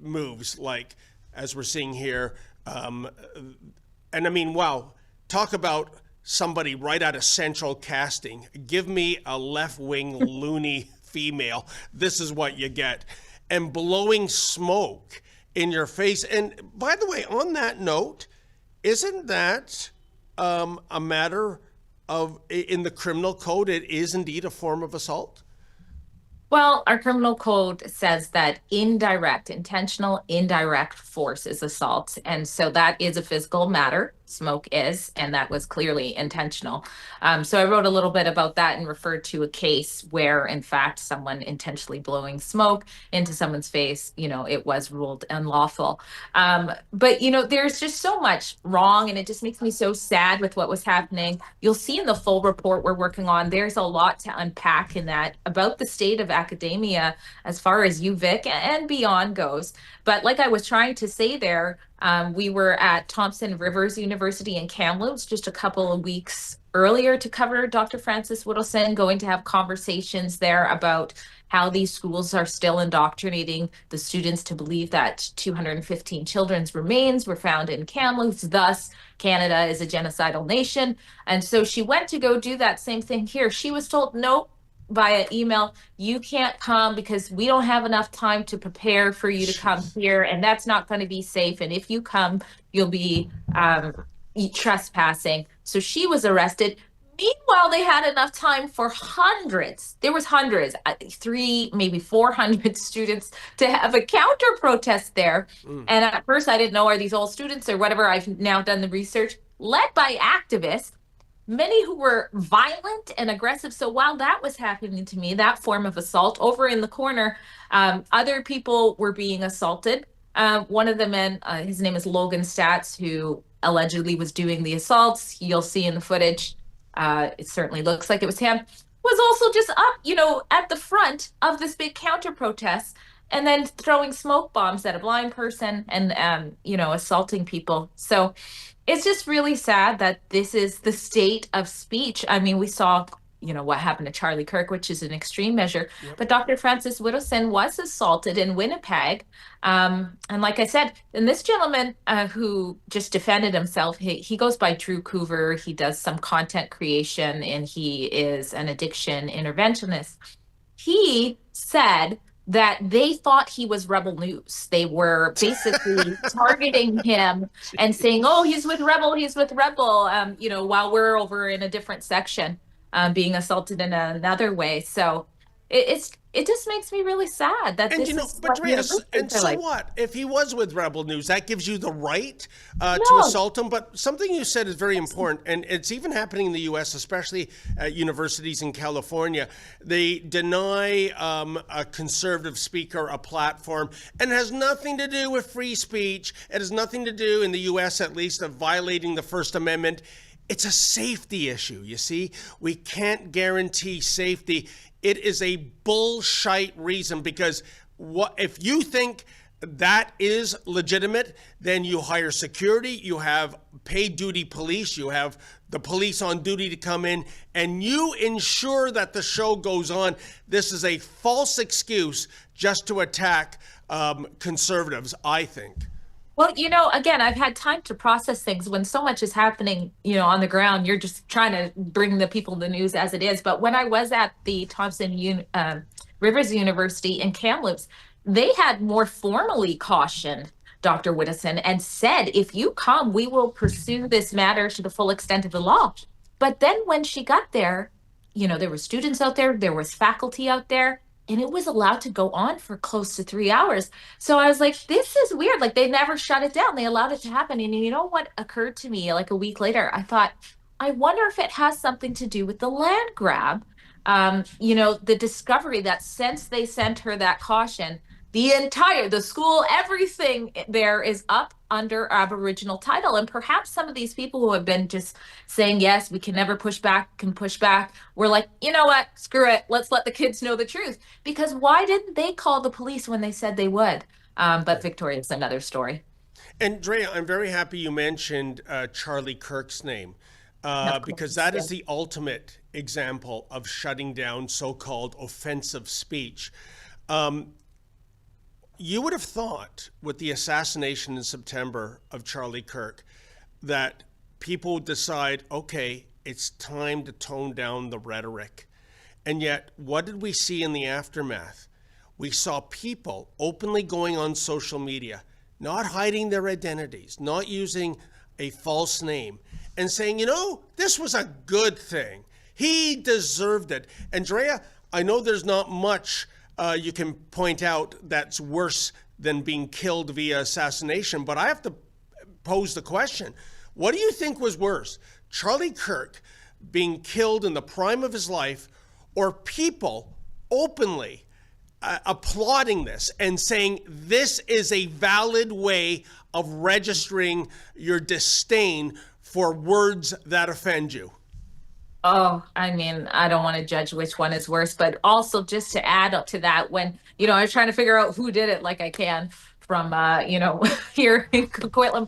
Speaker 1: moves, like as we're seeing here. And I mean, wow, talk about somebody right out of Central Casting. Give me a left-wing loony female. This is what you get. And blowing smoke in your face. And by the way, on that note, isn't that a matter of, in the criminal code, it is indeed a form of assault?
Speaker 2: Well, our criminal code says that intentional indirect force is assault. And so that is a physical matter. Smoke is, and that was clearly intentional. So I wrote a little bit about that and referred to a case where, in fact, someone intentionally blowing smoke into someone's face, it was ruled unlawful. But, there's just so much wrong, and it just makes me so sad with what was happening. You'll see in the full report we're working on, there's a lot to unpack in that about the state of academia as far as UVic and beyond goes. But like I was trying to say there, we were at Thompson Rivers University in Kamloops just a couple of weeks earlier to cover Dr. Francis Whittleson, going to have conversations there about how these schools are still indoctrinating the students to believe that 215 children's remains were found in Kamloops. Thus, Canada is a genocidal nation. And so she went to go do that same thing here. She was told, nope, via email, you can't come because we don't have enough time to prepare for you to come here, and that's not going to be safe. And if you come, you'll be trespassing. So she was arrested. Meanwhile, they had enough time for hundreds. There was hundreds, 300, maybe 400 students to have a counter protest there. And at first I didn't know, are these all students or whatever? I've now done the research, led by activists, many who were violent and aggressive. So while that was happening to me, that form of assault, over in the corner, other people were being assaulted. One of the men, his name is Logan Statz, who allegedly was doing the assaults. You'll see in the footage, it certainly looks like it was him, was also just up, at the front of this big counter protest, and then throwing smoke bombs at a blind person and, assaulting people. So it's just really sad that this is the state of speech. I mean, we saw, what happened to Charlie Kirk, which is an extreme measure. Yep. But Dr. Francis Whittleson was assaulted in Winnipeg. And like I said, and this gentleman who just defended himself, he goes by Drew Coover. He does some content creation, and he is an addiction interventionist. He said that they thought he was Rebel News. They were basically targeting him and saying, oh, he's with Rebel, while we're over in a different section, being assaulted in another way. So it just makes me really sad that this is
Speaker 1: but Drea, and so like. What? If he was with Rebel News, that gives you the right to assault him. But something you said is very important, and it's even happening in the U.S., especially at universities in California. They deny a conservative speaker a platform, and it has nothing to do with free speech. It has nothing to do, in the U.S. at least, of violating the First Amendment. It's a safety issue, you see? We can't guarantee safety. It is a bullshit reason, because if you think that is legitimate, then you hire security, you have paid duty police, you have the police on duty to come in, and you ensure that the show goes on. This is a false excuse just to attack conservatives, I think.
Speaker 2: Well, again, I've had time to process things when so much is happening, on the ground. You're just trying to bring the people the news as it is. But when I was at the Thompson Rivers University in Kamloops, they had more formally cautioned Dr. Whittleson and said, if you come, we will pursue this matter to the full extent of the law. But then when she got there, there were students out there, there was faculty out there, and it was allowed to go on for close to 3 hours. So I was like, this is weird. Like, they never shut it down. They allowed it to happen. And you know what occurred to me like a week later? I thought, I wonder if it has something to do with the land grab. The discovery that since they sent her that caution, the school, everything there is up under Aboriginal title. And perhaps some of these people who have been just saying, yes, we can never push back, can push back. We're like, you know what, screw it. Let's let the kids know the truth. Because why didn't they call the police when they said they would? But Victoria's another story.
Speaker 1: And Drea, I'm very happy you mentioned Charlie Kirk's name, because that is the ultimate example of shutting down so-called offensive speech. You would have thought with the assassination in September of Charlie Kirk that people would decide, okay, it's time to tone down the rhetoric. And yet, what did we see in the aftermath? We saw people openly going on social media, not hiding their identities, not using a false name, and saying, you know, this was a good thing. He deserved it. And Drea, I know there's not much you can point out that's worse than being killed via assassination, but I have to pose the question. What do you think was worse? Charlie Kirk being killed in the prime of his life, or people openly applauding this and saying this is a valid way of registering your disdain for words that offend you?
Speaker 2: Oh, I mean, I don't want to judge which one is worse, but also just to add up to that, when, you know, I was trying to figure out who did it, like I can from, you know, here in Coquitlam.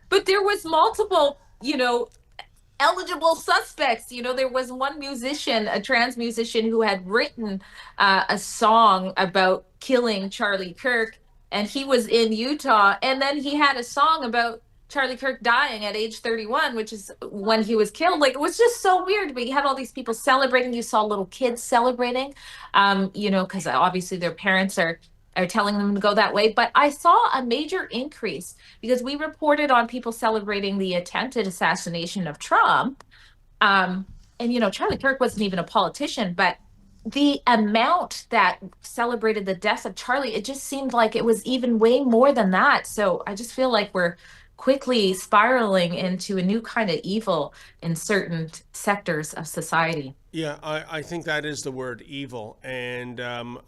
Speaker 2: But there was multiple, you know, eligible suspects. You know, there was one musician, a trans musician, who had written a song about killing Charlie Kirk, and he was in Utah. And then he had a song about Charlie Kirk dying at age 31, which is when he was killed. Like, it was just so weird. But you had all these people celebrating. You saw little kids celebrating, you know, because obviously their parents are telling them to go that way. But I saw a major increase because we reported on people celebrating the attempted assassination of Trump. And, you know, Charlie Kirk wasn't even a politician, but the amount that celebrated the death of Charlie, it just seemed like it was even way more than that. So I just feel like we're quickly spiraling into a new kind of evil in certain sectors of society.
Speaker 1: Yeah, I think that is the word, evil. And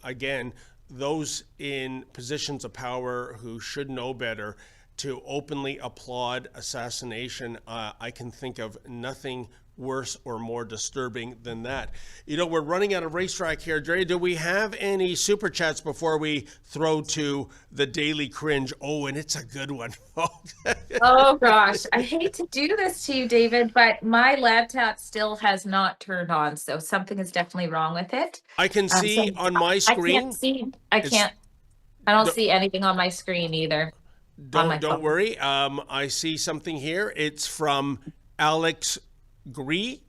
Speaker 1: again, those in positions of power who should know better to openly applaud assassination, I can think of nothing worse or more disturbing than that. You know, we're running out of racetrack here. Dre, do we have any super chats before we throw to the daily cringe? Oh, and it's a good one.
Speaker 2: Oh gosh, I hate to do this to you, David, but my laptop still has not turned on, so something is definitely wrong with it.
Speaker 1: I can see on my screen.
Speaker 2: I don't see anything on my screen either.
Speaker 1: Don't worry. I see something here. It's from Alex Gree.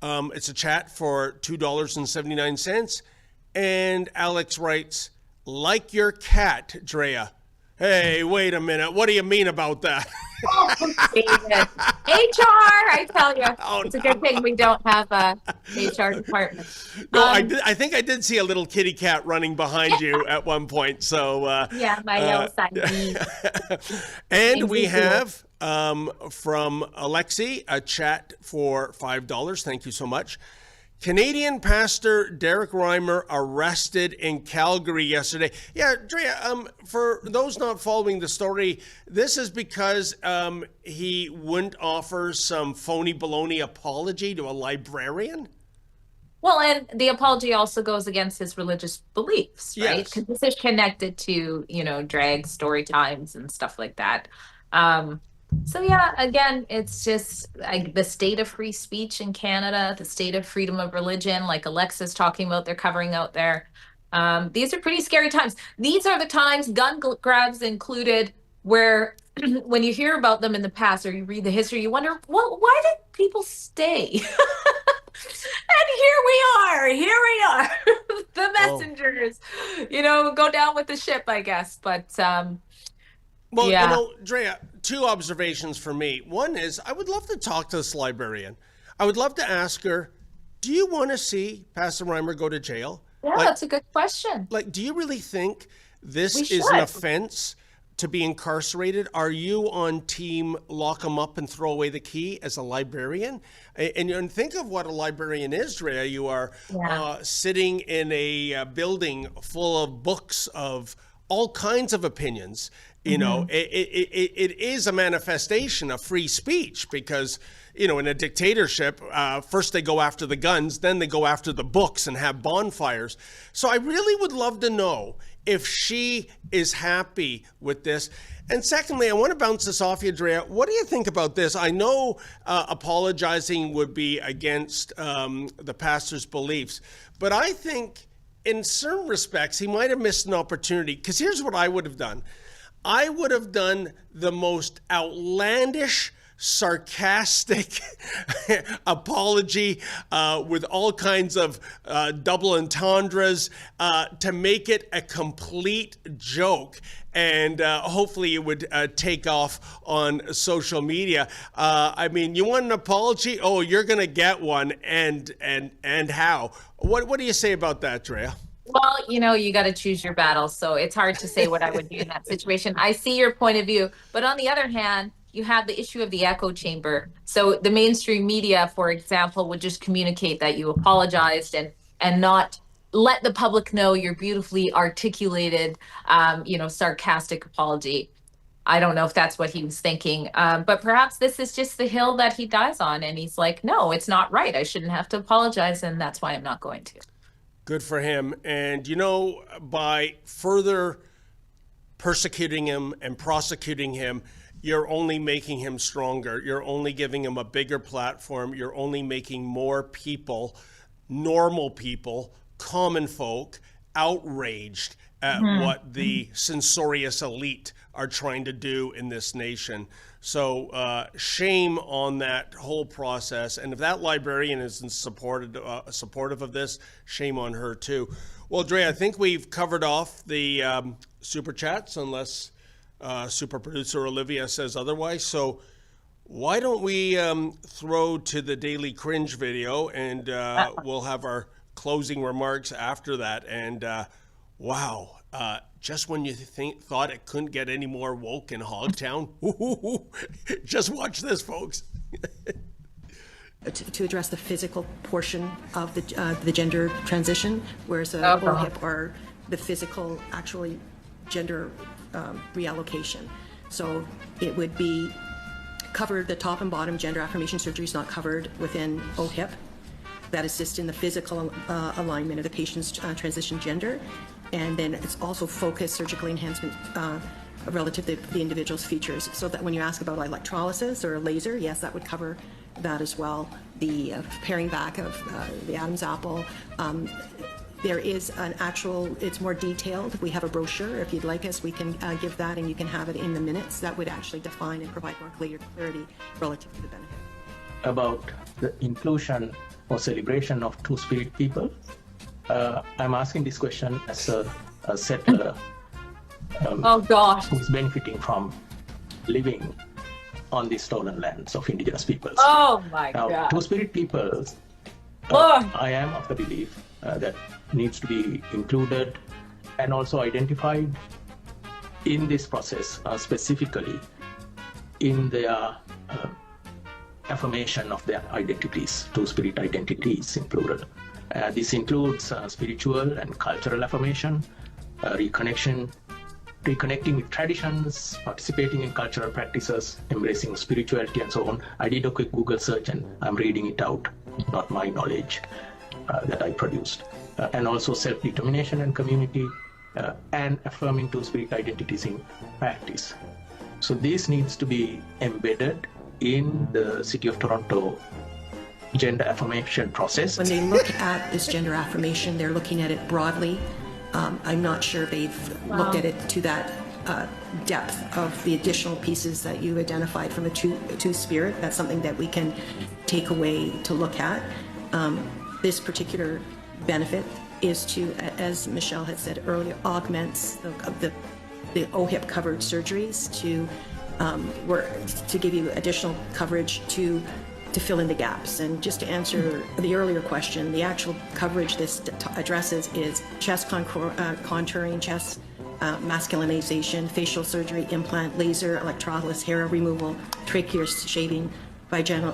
Speaker 1: It's a chat for $2.79. And Alex writes, like your cat, Drea. Hey, wait a minute. What do you mean about that?
Speaker 2: Oh, David. HR, I tell you. Oh, it's a good thing we don't have a HR department.
Speaker 1: No, I think I did see a little kitty cat running behind you at one point. So
Speaker 2: yeah, my yellow side.
Speaker 1: And we have from Alexi a chat for $5. Thank you so much. Canadian pastor Derek Reimer arrested in Calgary yesterday. Yeah, Drea, for those not following the story, this is because he wouldn't offer some phony baloney apology to a librarian?
Speaker 2: Well, and the apology also goes against his religious beliefs, right? Because this is connected to, you know, drag story times and stuff like that. So yeah, again, it's just like the state of free speech in Canada, the state of freedom of religion, like Alexa's talking about, they're covering out there. These are pretty scary times. These are the times, gun grabs included, where when you hear about them in the past or you read the history, you wonder, well, why did people stay? And here we are, the messengers, you know, go down with the ship, I guess. But
Speaker 1: well, yeah. You know, Drea, two observations for me. One is I would love to talk to this librarian. I would love to ask her, do you want to see Pastor Reimer go to jail?
Speaker 2: Yeah, that's a good question.
Speaker 1: Like, do you really think this is an offense to be incarcerated? Are you on team lock him up and throw away the key as a librarian? And think of what a librarian is, Drea. You are sitting in a building full of books of all kinds of opinions. You know, it is a manifestation of free speech because, you know, in a dictatorship, first they go after the guns, then they go after the books and have bonfires. So I really would love to know if she is happy with this. And secondly, I want to bounce this off you, Drea. What do you think about this? I know apologizing would be against the pastor's beliefs, but I think in certain respects, he might have missed an opportunity, because here's what I would have done. I would have done the most outlandish, sarcastic apology with all kinds of double entendres to make it a complete joke. And hopefully it would take off on social media. I mean, you want an apology? Oh, you're going to get one. And how? What do you say about that, Drea?
Speaker 2: Well, you know, you got to choose your battles. So it's hard to say what I would do in that situation. I see your point of view. But on the other hand, you have the issue of the echo chamber. So the mainstream media, for example, would just communicate that you apologized and not let the public know your beautifully articulated, sarcastic apology. I don't know if that's what he was thinking, but perhaps this is just the hill that he dies on. And he's like, no, it's not right. I shouldn't have to apologize. And that's why I'm not going to.
Speaker 1: Good for him. And, you know, by further persecuting him and prosecuting him, you're only making him stronger. You're only giving him a bigger platform. You're only making more people, normal people, common folk, outraged at what the censorious elite are trying to do in this nation. So shame on that whole process. And if that librarian isn't supportive of this, shame on her too. Well, Drea, I think we've covered off the super chats, unless super producer Olivia says otherwise. So why don't we throw to the Daily Cringe video, and we'll have our closing remarks after that. And wow. Just when you thought it couldn't get any more woke in Hogtown, just watch this, folks.
Speaker 14: To address the physical portion of the gender transition, whereas OHIP are the physical, actually gender reallocation. So it would be covered, the top and bottom gender affirmation surgery is not covered within OHIP. That assists in the physical alignment of the patient's transition gender. And then it's also focused surgical enhancement relative to the individual's features. So that when you ask about electrolysis or laser, yes, that would cover that as well. The paring back of the Adam's apple. There is an actual, it's more detailed. We have a brochure. If you'd like us, we can give that, and you can have it in the minutes. That would actually define and provide more clarity relative to the benefit.
Speaker 15: About the inclusion or celebration of Two-Spirit people. I'm asking this question as a settler who's benefiting from living on the stolen lands of Indigenous peoples.
Speaker 2: Oh my God.
Speaker 15: Two-Spirit peoples, I am of the belief that needs to be included and also identified in this process, specifically in their affirmation of their identities, Two-Spirit identities in plural. This includes spiritual and cultural affirmation, reconnecting with traditions, participating in cultural practices, embracing spirituality, and so on. I did a quick Google search and I'm reading it out, not my knowledge that I produced. And also self-determination and community, and affirming Two-Spirit identities in practice. So this needs to be embedded in the City of Toronto gender affirmation process.
Speaker 14: When they look at this gender affirmation, they're looking at it broadly. I'm not sure they've looked at it to that depth of the additional pieces that you identified from a two-spirit. That's something that we can take away to look at. This particular benefit is to, as Michelle had said earlier, augments the OHIP covered surgeries to give you additional coverage to fill in the gaps. And just to answer the earlier question, the actual coverage this addresses is chest contouring, chest masculinization, facial surgery, implant, laser, electrolysis, hair removal, tracheal shaving, vaginal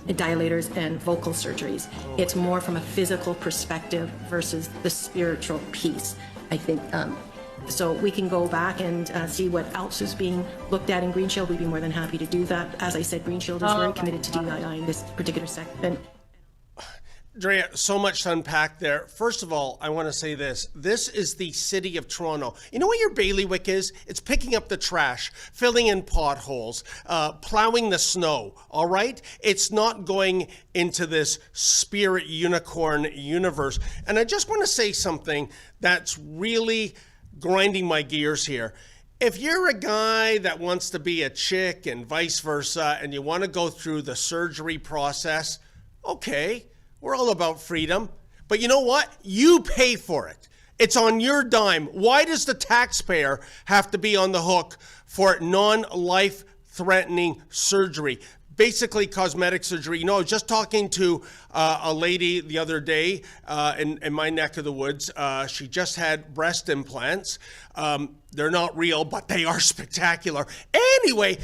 Speaker 14: dilators and vocal surgeries. It's more from a physical perspective versus the spiritual piece, I think. So we can go back and see what else is being looked at in Green Shield. We'd be more than happy to do that. As I said, Green Shield is very committed to DII in this particular segment.
Speaker 1: Drea, so much to unpack there. First of all, I want to say this. This is the city of Toronto. You know what your bailiwick is? It's picking up the trash, filling in potholes, plowing the snow, all right? It's not going into this spirit unicorn universe. And I just want to say something that's really grinding my gears here. If you're a guy that wants to be a chick and vice versa, and you want to go through the surgery process, okay. We're all about freedom. But you know what? You pay for it. It's on your dime. Why does the taxpayer have to be on the hook for non-life-threatening surgery? Basically cosmetic surgery. You know, I was just talking to a lady the other day in my neck of the woods. She just had breast implants. They're not real, but they are spectacular. Anyway,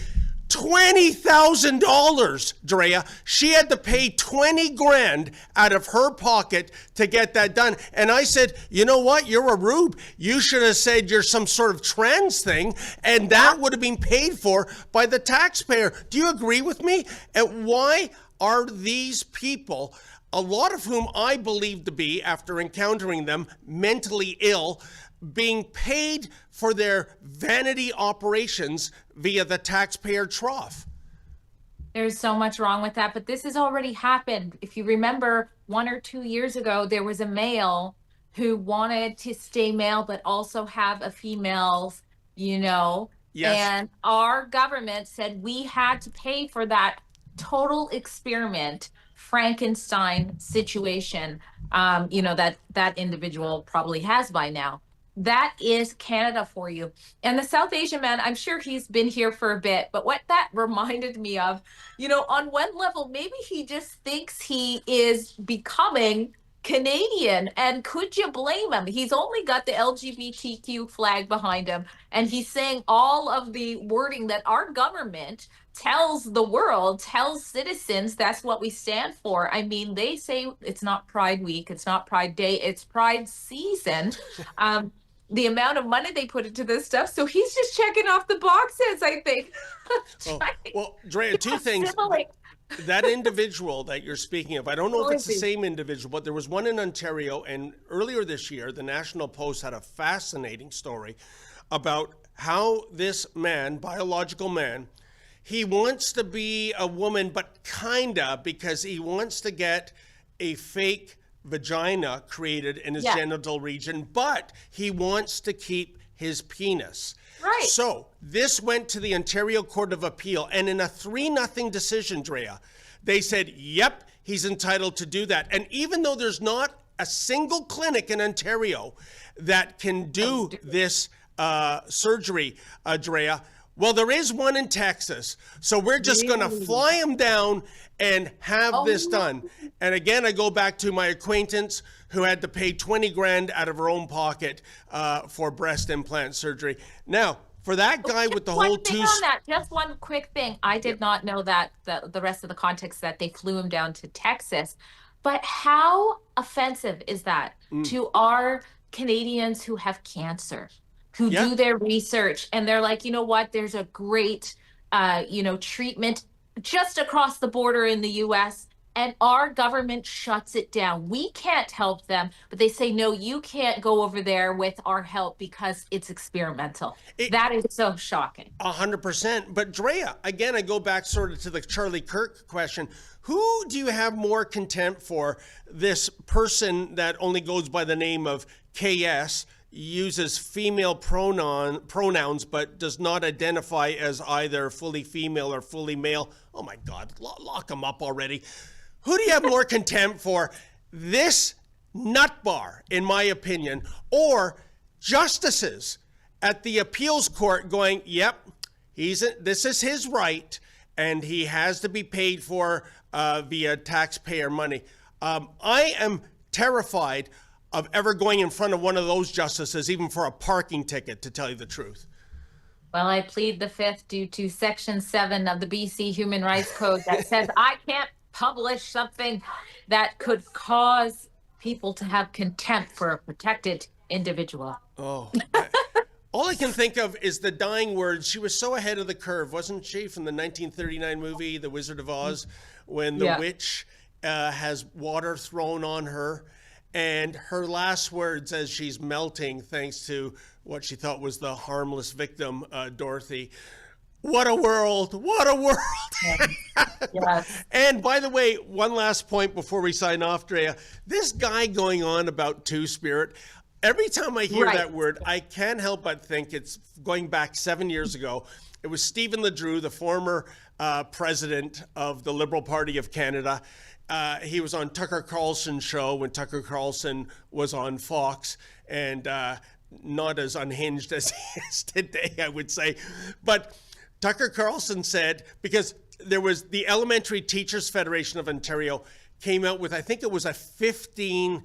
Speaker 1: $20,000, Drea. She had to pay 20 grand out of her pocket to get that done. And I said, you know what? You're a rube. You should have said you're some sort of trans thing, and that would have been paid for by the taxpayer. Do you agree with me? And why are these people, a lot of whom I believe to be, after encountering them, mentally ill, being paid for their vanity operations via the taxpayer trough?
Speaker 2: There's so much wrong with that, but this has already happened. If you remember, 1 or 2 years ago, there was a male who wanted to stay male, but also have a female, yes. And our government said we had to pay for that total experiment Frankenstein situation, that individual probably has by now. That is Canada for you. And the South Asian man, I'm sure he's been here for a bit, but what that reminded me of, on one level, maybe he just thinks he is becoming Canadian. And could you blame him? He's only got the LGBTQ flag behind him. And he's saying all of the wording that our government tells the world, tells citizens, that's what we stand for. I mean, they say it's not Pride Week, it's not Pride Day, it's Pride season. The amount of money they put into this stuff. So he's just checking off the boxes, I think.
Speaker 1: Well, Drea, two things. That individual that you're speaking of, I don't know if it's the same individual, but there was one in Ontario, and earlier this year, the National Post had a fascinating story about how this man, biological man, he wants to be a woman, but kinda, because he wants to get a fake vagina created in his genital region, but he wants to keep his penis.
Speaker 2: Right.
Speaker 1: So this went to the Ontario Court of Appeal, and in a 3-0 decision, Drea, they said, yep, he's entitled to do that. And even though there's not a single clinic in Ontario that can do this surgery, Drea, well, there is one in Texas. So we're just going to fly him down and have this done. And again, I go back to my acquaintance who had to pay 20 grand out of her own pocket for breast implant surgery. Now, for that guy with the whole
Speaker 2: just one quick thing. I did not know that the rest of the context that they flew him down to Texas. But how offensive is that to our Canadians who have cancer, who do their research, and they're like, you know what, there's a great, treatment just across the border in the U.S., and our government shuts it down. We can't help them, but they say, no, you can't go over there with our help because it's experimental. That is so shocking.
Speaker 1: 100%. But Drea, again, I go back sort of to the Charlie Kirk question. Who do you have more contempt for? This person that only goes by the name of KS, uses female pronouns, but does not identify as either fully female or fully male. Oh my God, lock him up already. Who do you have more contempt for? This nutbar, in my opinion, or justices at the appeals court going, yep, this is his right, and he has to be paid for via taxpayer money. I am terrified of ever going in front of one of those justices, even for a parking ticket, to tell you the truth.
Speaker 2: Well, I plead the fifth due to Section 7 of the BC Human Rights Code that says I can't publish something that could cause people to have contempt for a protected individual.
Speaker 1: Oh. All I can think of is the dying words. She was so ahead of the curve, wasn't she, from the 1939 movie, The Wizard of Oz, when the witch has water thrown on her. And her last words as she's melting, thanks to what she thought was the harmless victim, Dorothy. What a world. What a world.
Speaker 2: Yes.
Speaker 1: And by the way, one last point before we sign off, Drea. This guy going on about Two-Spirit, every time I hear that word, I can't help but think it's going back 7 years ago. It was Stephen LeDrew, the former president of the Liberal Party of Canada. He was on Tucker Carlson's show when Tucker Carlson was on Fox, and not as unhinged as he is today, I would say. But Tucker Carlson said, because there was the Elementary Teachers Federation of Ontario came out with, I think it was a 15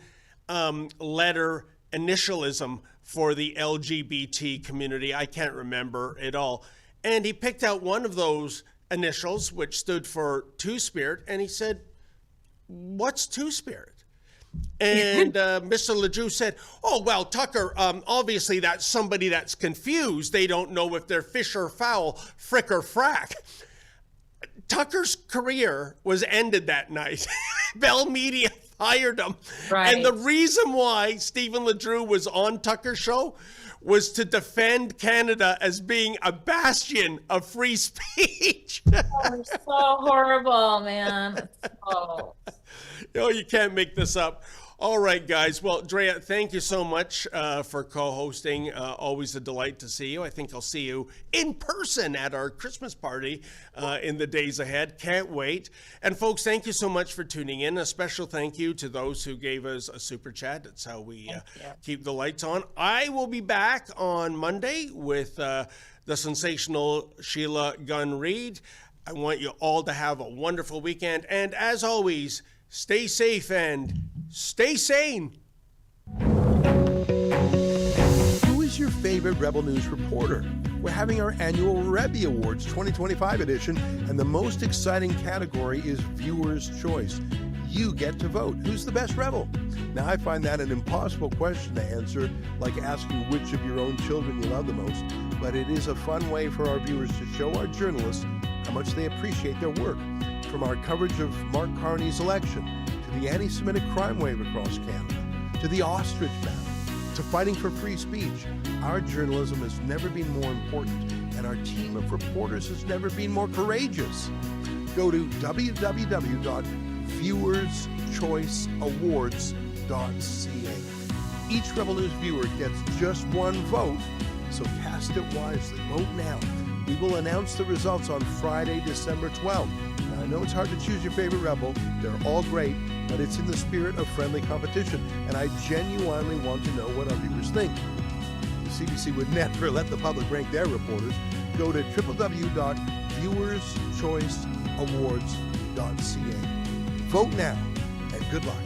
Speaker 1: letter initialism for the LGBT community. I can't remember it all. And he picked out one of those initials, which stood for Two-Spirit, and he said, "What's Two-Spirit?" And Mr. LeDrew said, "Oh, well, Tucker, obviously that's somebody that's confused. They don't know if they're fish or fowl, frick or frack." Tucker's career was ended that night. Bell Media hired him.
Speaker 2: Right.
Speaker 1: And the reason why Stephen LeDrew was on Tucker's show was to defend Canada as being a bastion of free speech.
Speaker 2: Oh, so horrible, man. Oh.
Speaker 1: Oh, you can't make this up. All right, guys. Well, Drea, thank you so much for co-hosting. Always a delight to see you. I think I'll see you in person at our Christmas party in the days ahead. Can't wait. And folks, thank you so much for tuning in. A special thank you to those who gave us a super chat. That's how we keep the lights on. I will be back on Monday with the sensational Sheila Gunn-Reid. I want you all to have a wonderful weekend. And as always, stay safe and stay sane.
Speaker 16: Who is your favorite Rebel News reporter? We're having our annual Rebby Awards 2025 edition, and the most exciting category is Viewer's Choice. You get to vote. Who's the best Rebel? Now, I find that an impossible question to answer, like asking which of your own children you love the most, but it is a fun way for our viewers to show our journalists how much they appreciate their work. From our coverage of Mark Carney's election, to the anti-Semitic crime wave across Canada, to the ostrich battle, to fighting for free speech, our journalism has never been more important, and our team of reporters has never been more courageous. Go to www.viewerschoiceawards.ca. Each Rebel News viewer gets just one vote, so cast it wisely. Vote now. We will announce the results on Friday, December 12th. Now, I know it's hard to choose your favorite Rebel. They're all great, but it's in the spirit of friendly competition, and I genuinely want to know what our viewers think. The CBC would never let the public rank their reporters. Go to www.viewerschoiceawards.ca. Vote now, and good luck.